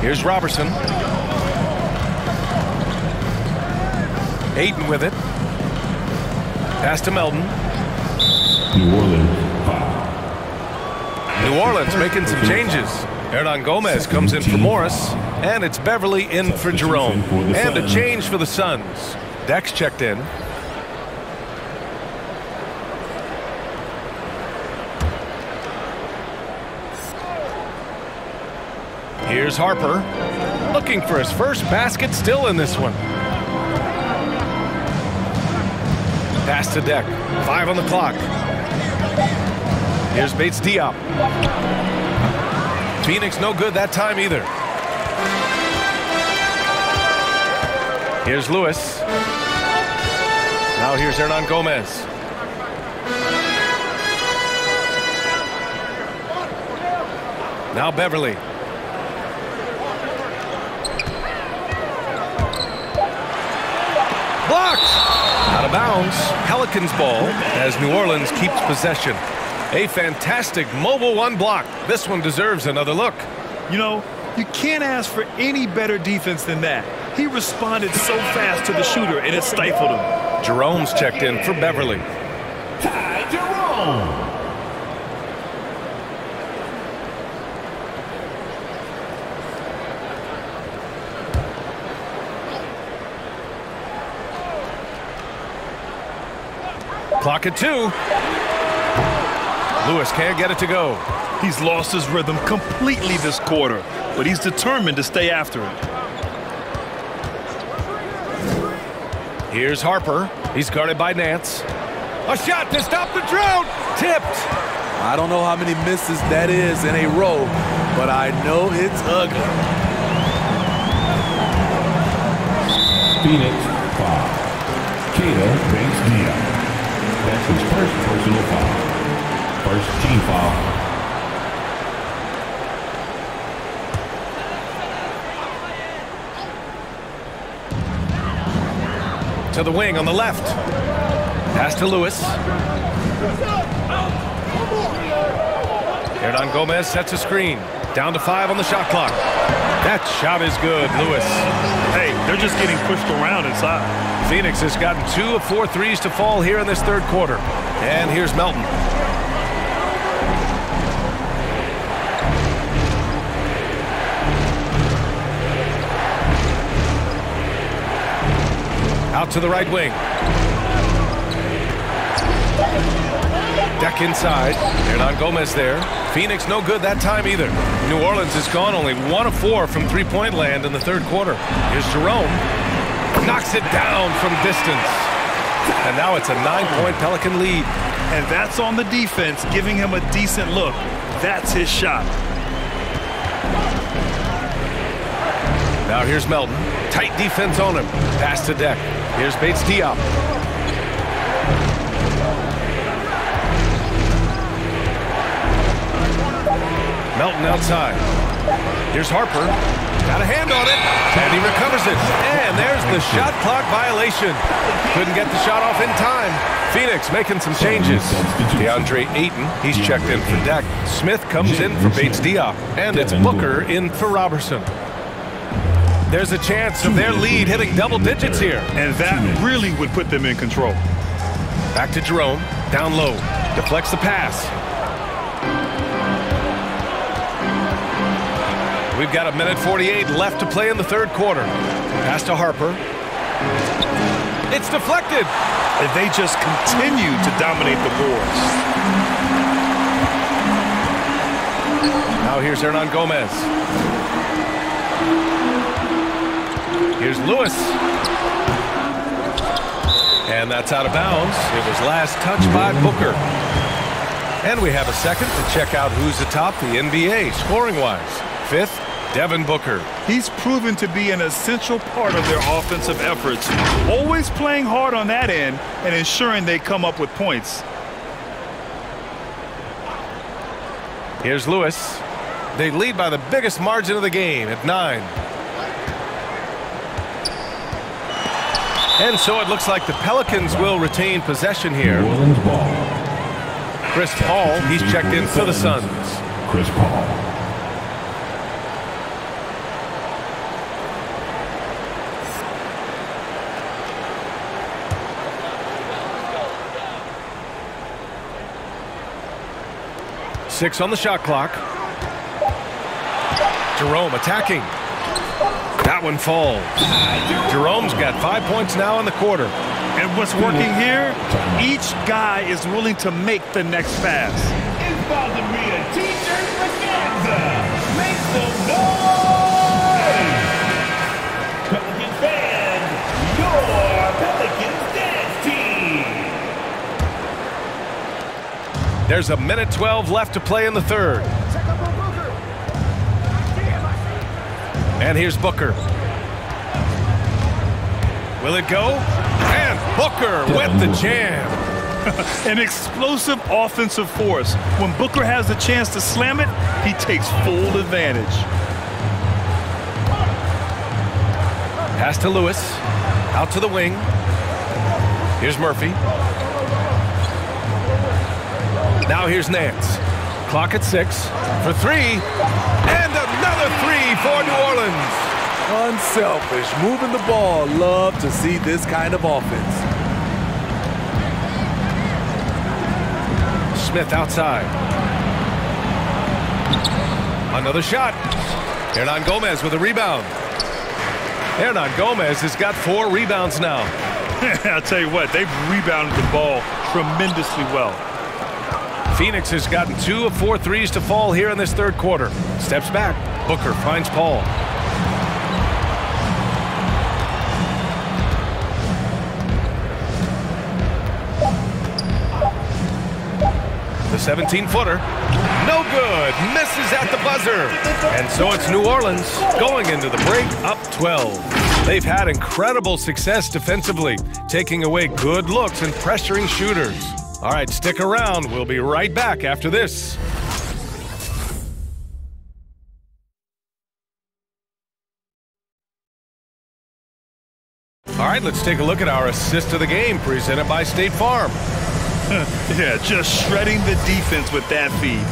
Here's Robertson. Ayton with it. Pass to Melton. New Orleans, foul. New Orleans making some changes. Hernan Gomez comes in for Morris, and it's Beverly in for Jerome. And a change for the Suns. Dex checked in. Here's Harper, looking for his first basket, still in this one. Pass to Deck, 5 on the clock. Here's Bates Diop. Phoenix no good that time either. Here's Lewis. Now here's Hernan Gomez. Now Beverly. Blocked! Out of bounds. Pelicans ball as New Orleans keeps possession. A fantastic mobile one block. This one deserves another look. You know, you can't ask for any better defense than that. He responded so fast to the shooter, and it stifled him. Jerome's checked in for Beverly. Ty Jerome. Clock at 2. Lewis can't get it to go. He's lost his rhythm completely this quarter, but he's determined to stay after it. Here's Harper. He's guarded by Nance. A shot to stop the drought. Tipped. I don't know how many misses that is in a row, but I know it's ugly. Phoenix, foul. Keita Bates Diop. That's his first personal foul. First team foul. To the wing on the left. Pass to Lewis. Hernan Gomez sets a screen. Down to 5 on the shot clock. That shot is good, Lewis. Hey, they're just getting pushed around inside. Phoenix has gotten 2 of 4 threes to fall here in this third quarter. And here's Melton. Out to the right wing. Deck inside. Hernan Gomez there. Phoenix no good that time either. New Orleans has gone only 1 of 4 from three-point land in the third quarter. Here's Jerome. Knocks it down from distance. And now it's a 9-point Pelican lead. And that's on the defense, giving him a decent look. That's his shot. Now here's Melton. Tight defense on him. Pass to Deck. Here's Bates Diop. Melton outside. Here's Harper. Got a hand on it. And he recovers it. And there's the shot clock violation. Couldn't get the shot off in time. Phoenix making some changes. DeAndre Ayton, he's checked in for Deck. Smith comes in for Bates Diop. And it's Booker in for Robertson. There's a chance of their lead hitting double digits here. And that really would put them in control. Back to Jerome. Down low. Deflects the pass. We've got 1:48 left to play in the third quarter. Pass to Harper. It's deflected. And they just continue to dominate the boards. Now here's Hernan Gomez. Here's Lewis. And that's out of bounds. It was last touched by Booker. And we have a second to check out who's atop the NBA scoring-wise. 5th, Devin Booker. He's proven to be an essential part of their offensive efforts, always playing hard on that end and ensuring they come up with points. Here's Lewis. They lead by the biggest margin of the game at 9. And so it looks like the Pelicans will retain possession here. New Orleans ball. Chris Paul, he's checked in for the Suns. Chris Paul. Six on the shot clock. Jerome attacking. That one falls. Jerome's got 5 points now in the quarter. And what's working here, each guy is willing to make the next pass. It's about to be a t-shirt extravaganza. Make some noise! Pelicans fans, your Pelicans dance team. There's a minute 12 left to play in the third. And here's Booker. Will it go? And Booker with the jam. An explosive offensive force. When Booker has the chance to slam it, he takes full advantage. Pass to Lewis. Out to the wing. Here's Murphy. Now here's Nance. Clock at 6 for 3. And another 3 for New Orleans. Unselfish, moving the ball. Love to see this kind of offense. Smith outside. Another shot. Hernan Gomez with a rebound. Hernan Gomez has got 4 rebounds now. I'll tell you what, they've rebounded the ball tremendously well. Phoenix has gotten 2 of 4 threes to fall here in this third quarter. Steps back. Booker finds Paul. The 17-footer. No good. Misses at the buzzer. And so it's New Orleans going into the break up 12. They've had incredible success defensively, taking away good looks and pressuring shooters. All right, stick around. We'll be right back after this. All right, let's take a look at our assist of the game presented by State Farm. Yeah, just shredding the defense with that feed.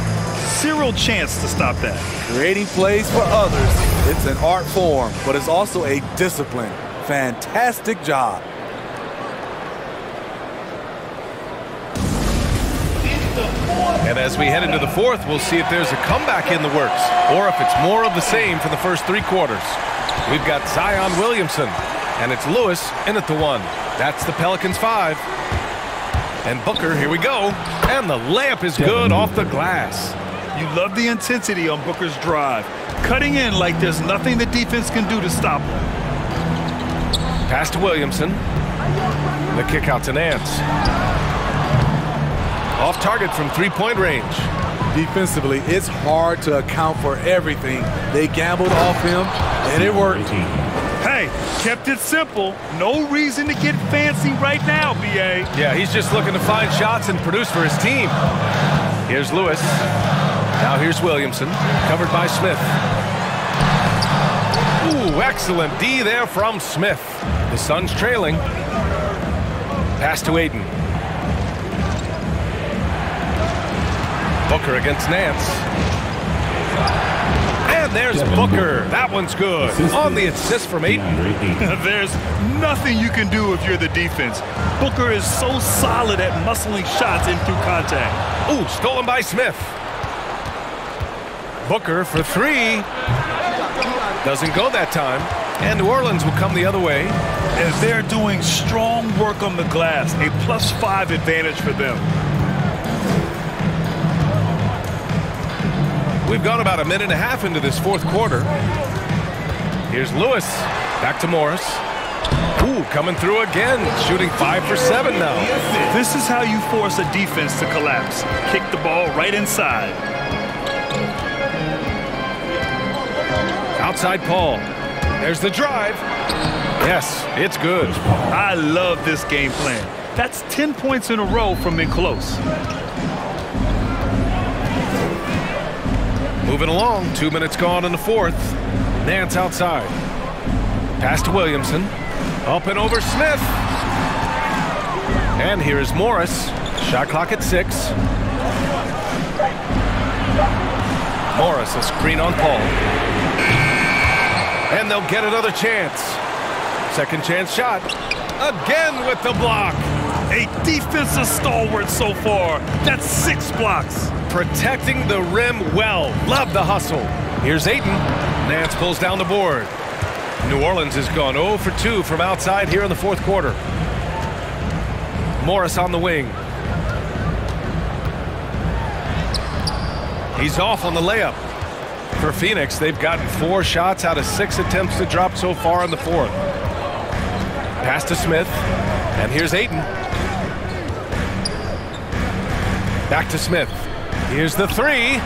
Zero chance to stop that. Creating plays for others. It's an art form, but it's also a discipline. Fantastic job. And as we head into the fourth, we'll see if there's a comeback in the works or if it's more of the same for the first 3 quarters. We've got Zion Williamson, and it's Lewis in at the 1. That's the Pelicans 5. And Booker, here we go. And the layup is good off the glass. You love the intensity on Booker's drive. Cutting in like there's nothing the defense can do to stop him. Pass to Williamson. The kick out to Nance. Off target from 3-point range. Defensively, it's hard to account for everything. They gambled off him, and it worked. Hey, kept it simple. No reason to get fancy right now, B.A. Yeah, he's just looking to find shots and produce for his team. Here's Lewis. Now here's Williamson, covered by Smith. Ooh, excellent D there from Smith. The Suns trailing. Pass to Ayton. Booker against Nance. And there's Booker. That one's good. On the assist from Ayton. There's nothing you can do if you're the defense. Booker is so solid at muscling shots in through contact. Ooh, stolen by Smith. Booker for 3. Doesn't go that time. And New Orleans will come the other way. As they're doing strong work on the glass, a +5 advantage for them. We've gone about a minute and a half into this fourth quarter. Here's Lewis. Back to Morris. Ooh, coming through again. Shooting 5 for 7 now. This is how you force a defense to collapse. Kick the ball right inside. Outside Paul. There's the drive. Yes, it's good. I love this game plan. That's 10 points in a row from in close. Moving along, 2 minutes gone in the fourth. Nance outside. Pass to Williamson. Up and over Smith. And here is Morris. Shot clock at 6. Morris, a screen on Paul. And they'll get another chance. Second chance shot. Again with the block. A defensive stalwart so far. That's 6 blocks. Protecting the rim well. Love the hustle. Here's Ayton. Nance pulls down the board. New Orleans has gone 0 for 2 from outside here in the fourth quarter. Morris on the wing. He's off on the layup. For Phoenix, they've gotten 4 shots out of 6 attempts to drop so far in the fourth. Pass to Smith. And here's Ayton. Back to Smith. Here's the 3.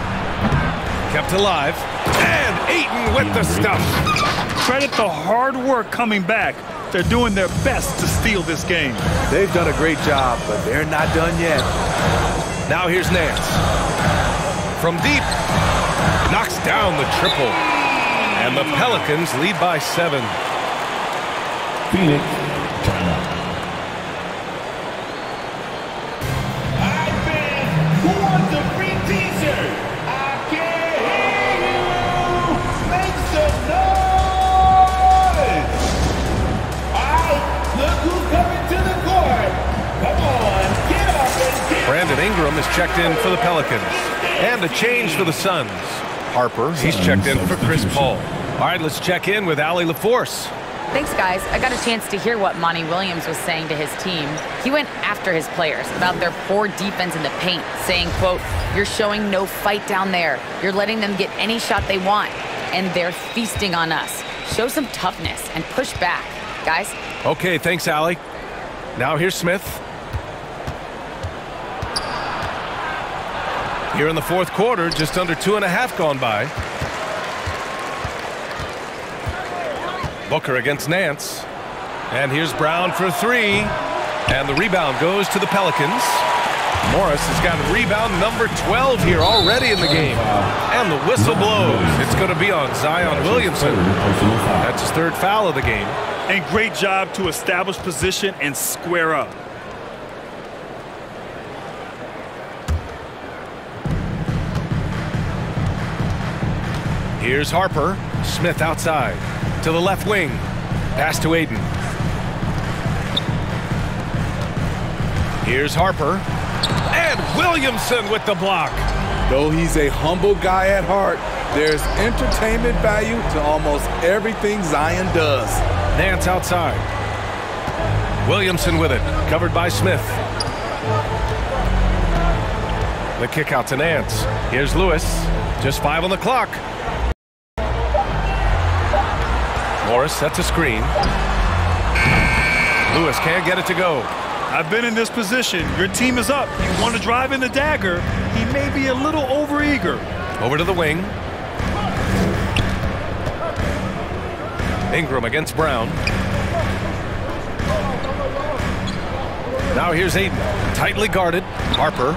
Kept alive. And Ayton with the stuff. Credit the hard work coming back. They're doing their best to steal this game. They've done a great job, but they're not done yet. Now here's Nance. From deep. Knocks down the triple. And the Pelicans lead by 7. Phoenix, timeout. Who wants a free t-shirt? I can't hear you. Make some noise. All right, look who's coming to the court. Come on, get up and get Brandon Ingram is checked in for the Pelicans. And a change for the Suns. Harper, he's checked in for Chris Paul. All right, let's check in with Allie LaForce. Thanks, guys. I got a chance to hear what Monty Williams was saying to his team. He went after his players about their poor defense in the paint, saying, quote, "You're showing no fight down there. You're letting them get any shot they want, and they're feasting on us. Show some toughness and push back, guys." Okay, thanks, Allie. Now here's Smith. Here in the fourth quarter, just under 2.5 gone by. Booker against Nance. And here's Brown for 3. And the rebound goes to the Pelicans. Morris has got rebound number 12 here already in the game. And the whistle blows. It's going to be on Zion Williamson. That's his 3rd foul of the game. And great job to establish position and square up. Here's Harper. Smith outside. To the left wing. Pass to Ayton. Here's Harper. And Williamson with the block. Though he's a humble guy at heart, there's entertainment value to almost everything Zion does. Nance outside. Williamson with it. Covered by Smith. The kick out to Nance. Here's Lewis. Just 5 on the clock. Morris sets a screen. Lewis can't get it to go. I've been in this position. Your team is up. You want to drive in the dagger. He may be a little overeager. Over to the wing. Ingram against Brown. Now here's Ayton. Tightly guarded. Harper.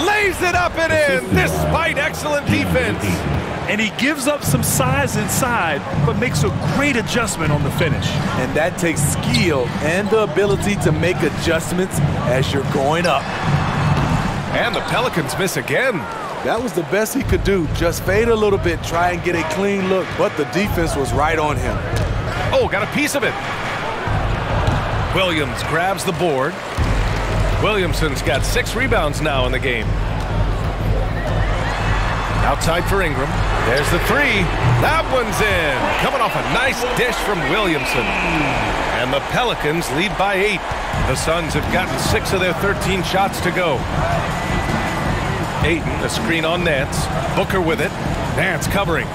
Lays it up and in despite excellent defense. And he gives up some size inside, but makes a great adjustment on the finish. And that takes skill and the ability to make adjustments as you're going up. And the Pelicans miss again. That was the best he could do. Just fade a little bit, try and get a clean look, but the defense was right on him. Oh, got a piece of it. Williams grabs the board. Williamson's got 6 rebounds now in the game. Outside for Ingram. There's the 3. That one's in. Coming off a nice dish from Williamson. And the Pelicans lead by 8. The Suns have gotten 6 of their 13 shots to go. Ayton, a screen on Nance. Booker with it. Nance covering.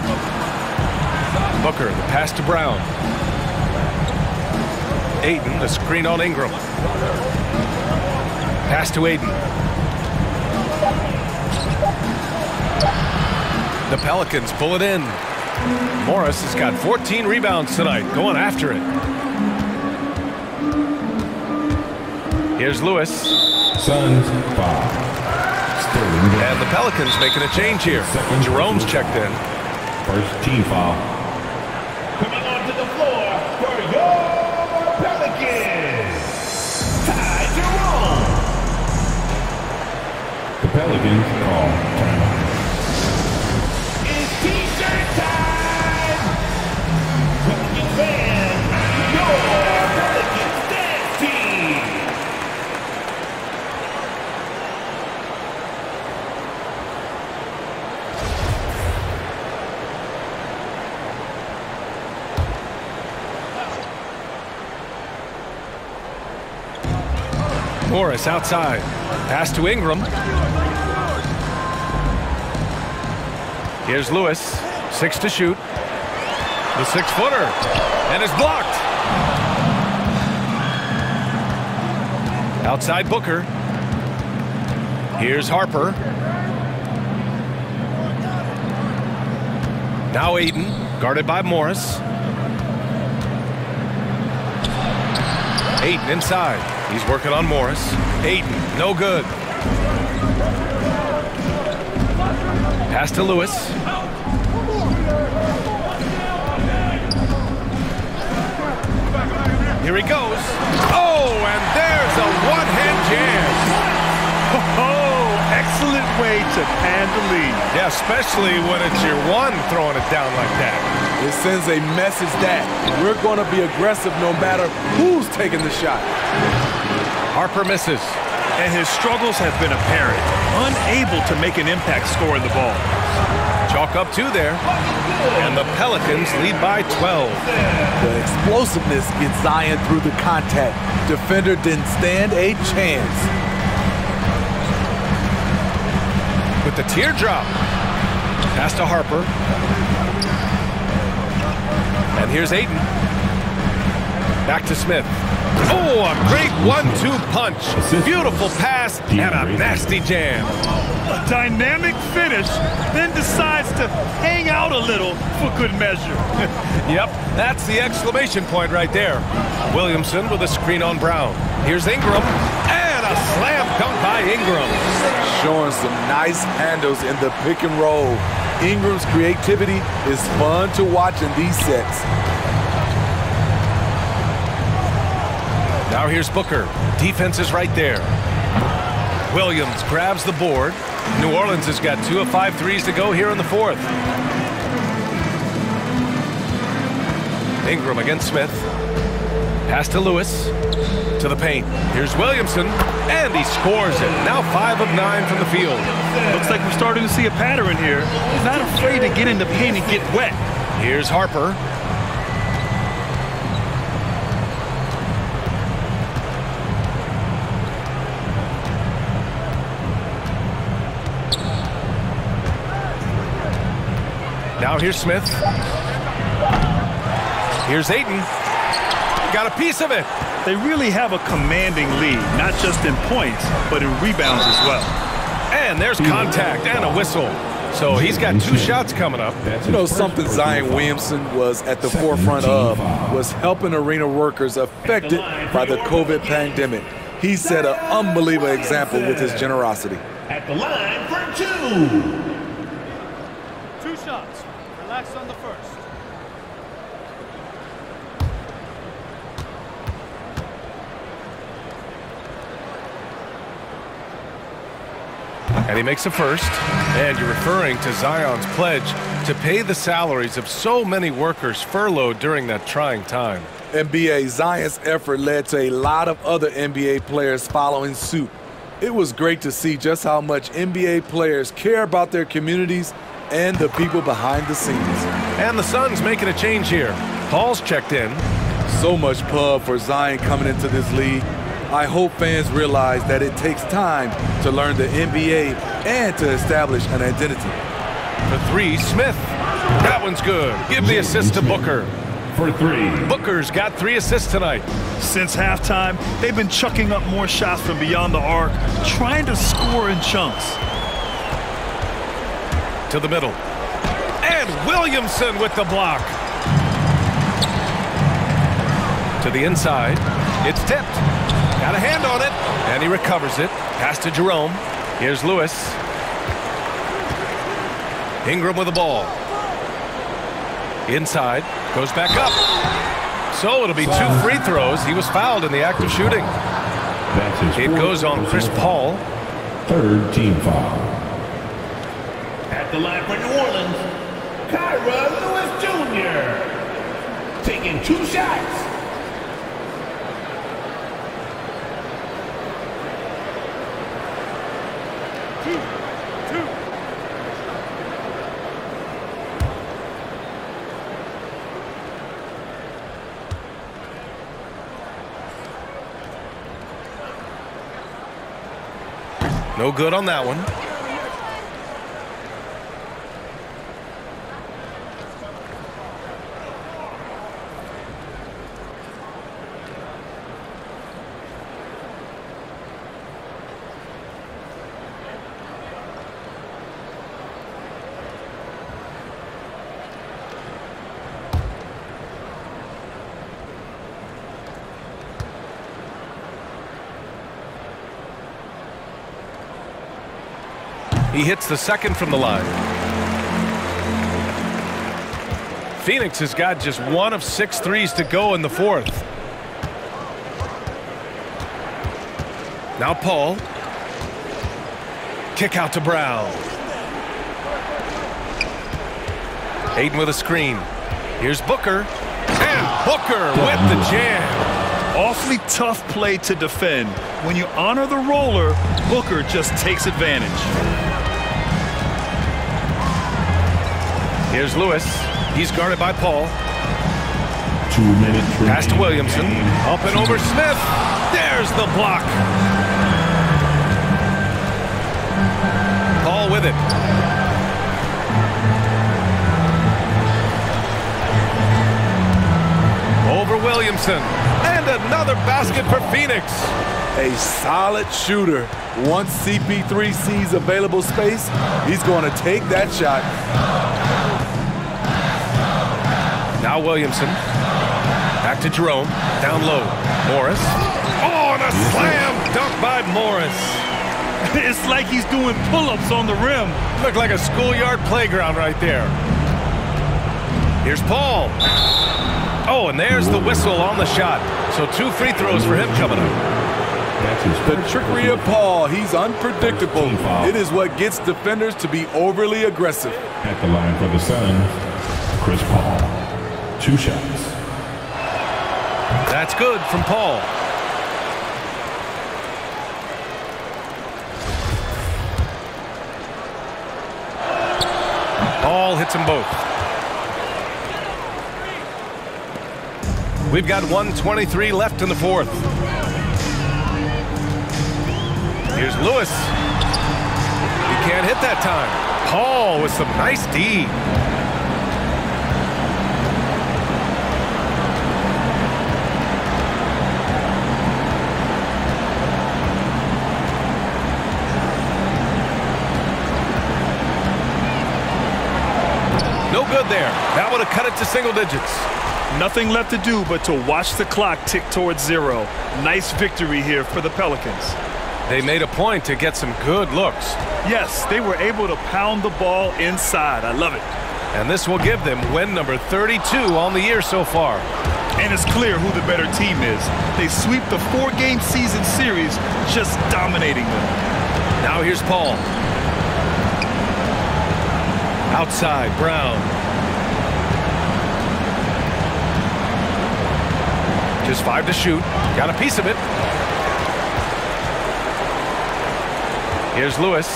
Booker, the pass to Brown. Ayton, the screen on Ingram. Pass to Ayton. The Pelicans pull it in. Morris has got 14 rebounds tonight, going after it. Here's Lewis. Suns 5. Sterling Brown. And the Pelicans making a change here. Jerome's checked in. First team foul. coming onto the floor for your Pelicans call timeout. It's T-shirt time! Pelicans fans, your Pelicans dance team! Morris outside. Pass to Ingram. Here's Lewis. 6 to shoot. The 6-footer. And it's blocked. Outside Booker. Here's Harper. Now Aiden, guarded by Morris. Aiden inside. He's working on Morris. Aiden, no good. Pass to Lewis. Here he goes. Oh, and there's a one-hand jam. Oh, excellent way to pan the lead. Yeah, especially when it's your one throwing it down like that. It sends a message that we're going to be aggressive no matter who's taking the shot. Harper misses. And his struggles have been apparent. Unable to make an impact scoring the ball. Chalk up 2 there. And the Pelicans lead by 12. The explosiveness gets Zion through the contact. Defender didn't stand a chance. With the teardrop. Pass to Harper. And here's Aiden. Back to Smith. Oh, a great 1-2 punch. Beautiful pass and a nasty jam. A dynamic finish, then decides to hang out a little for good measure. Yep, that's the exclamation point right there. Williamson with a screen on Brown. Here's Ingram. And a slam dunk by Ingram. Showing some nice handles in the pick and roll. Ingram's creativity is fun to watch in these sets. Now here's Booker. Defense is right there. Williams grabs the board. New Orleans has got 2 of 5 threes to go here in the 4th. Ingram against Smith. Pass to Lewis. To the paint. Here's Williamson. And he scores it. Now 5 of 9 from the field. Looks like we're starting to see a pattern here. He's not afraid to get in the paint and get wet. Here's Harper. Now here's Smith. Here's Aiden. Got a piece of it. They really have a commanding lead, not just in points, but in rebounds as well. And there's contact and a whistle. So he's got 2 shots coming up. You know, something Zion Williamson was at the forefront of was helping arena workers affected by the COVID pandemic. He set an unbelievable example with his generosity. At the line for 2. 2 shots. Relax on the first. And he makes a first. And you're referring to Zion's pledge to pay the salaries of so many workers furloughed during that trying time. NBA, Zion's effort led to a lot of other NBA players following suit. It was great to see just how much NBA players care about their communities and the people behind the scenes. And the Suns making a change here. Paul's checked in. So much pub for Zion coming into this league. I hope fans realize that it takes time to learn the NBA and to establish an identity. The 3, Smith. That one's good. Give the assist to Booker. For 3. Booker's got 3 assists tonight. Since halftime, they've been chucking up more shots from beyond the arc, trying to score in chunks. To the middle. And Williamson with the block. To the inside. It's tipped. Got a hand on it. And he recovers it. Pass to Jerome. Here's Lewis. Ingram with the ball. Inside. Goes back up. So it'll be 2 free throws. He was fouled in the act of shooting. That's his It goes on Chris Paul. 3rd team foul. At the line for New Orleans, Kyra Lewis Jr. taking 2 shots. No good on that one. He hits the second from the line. Phoenix has got just 1 of 6 threes to go in the 4th. Now Paul. Kick out to Brown. Aiden with a screen. Here's Booker. And Booker with the jam. Awfully tough play to defend. When you honor the roller, Booker just takes advantage. Here's Lewis. He's guarded by Paul. 2-minute Pass to Williamson. Up and over Smith. There's the block. Paul with it. Over Williamson. And another basket for Phoenix. A solid shooter. Once CP3 sees available space, he's going to take that shot. Now Williamson. Back to Jerome. Down low. Morris. Oh, and a slam dunk by Morris. It's like he's doing pull-ups on the rim. Looked like a schoolyard playground right there. Here's Paul. Oh, and there's the whistle on the shot. So 2 free throws for him coming up. The trickery of Paul. He's unpredictable. It is what gets defenders to be overly aggressive. At the line for the Suns, Chris Paul. 2 shots. That's good from Paul. Paul hits them both. We've got 1:23 left in the 4th. Here's Lewis. He can't hit that time. Paul with some nice D. No good there. That would have cut it to single digits. Nothing left to do but to watch the clock tick towards 0. Nice victory here for the Pelicans. They made a point to get some good looks. Yes, they were able to pound the ball inside. I love it. And this will give them win number 32 on the year so far. And it's clear who the better team is. They sweep the 4-game season series, just dominating them. Now here's Paul. Outside, Brown. Just 5 to shoot. Got a piece of it. Here's Lewis.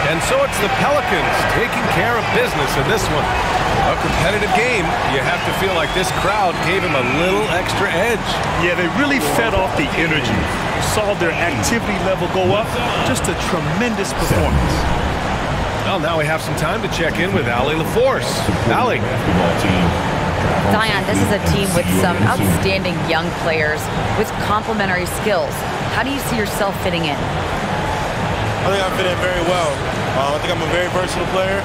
And so it's the Pelicans taking care of business in this one. A competitive game. You have to feel like this crowd gave him a little extra edge. Yeah, they really fed off the energy. You saw their activity level go up. Just a tremendous performance. Well, now we have some time to check in with Allie LaForce. Allie. Zion, this is a team with some outstanding young players with complementary skills. How do you see yourself fitting in? I think I fit in very well. I think I'm a very versatile player.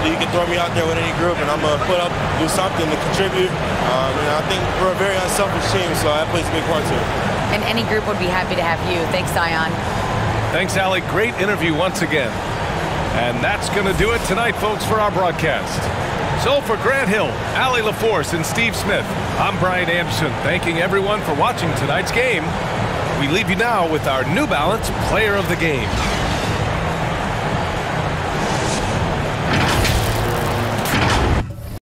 You can throw me out there with any group, and I'm going to put up, do something to contribute. And I think we're a very unselfish team, so that plays a big part to it. And any group would be happy to have you. Thanks, Zion. Thanks, Allie. Great interview once again. And that's going to do it tonight, folks, for our broadcast. So for Grant Hill, Allie LaForce, and Steve Smith, I'm Brian Anderson, thanking everyone for watching tonight's game. We leave you now with our New Balance Player of the Game.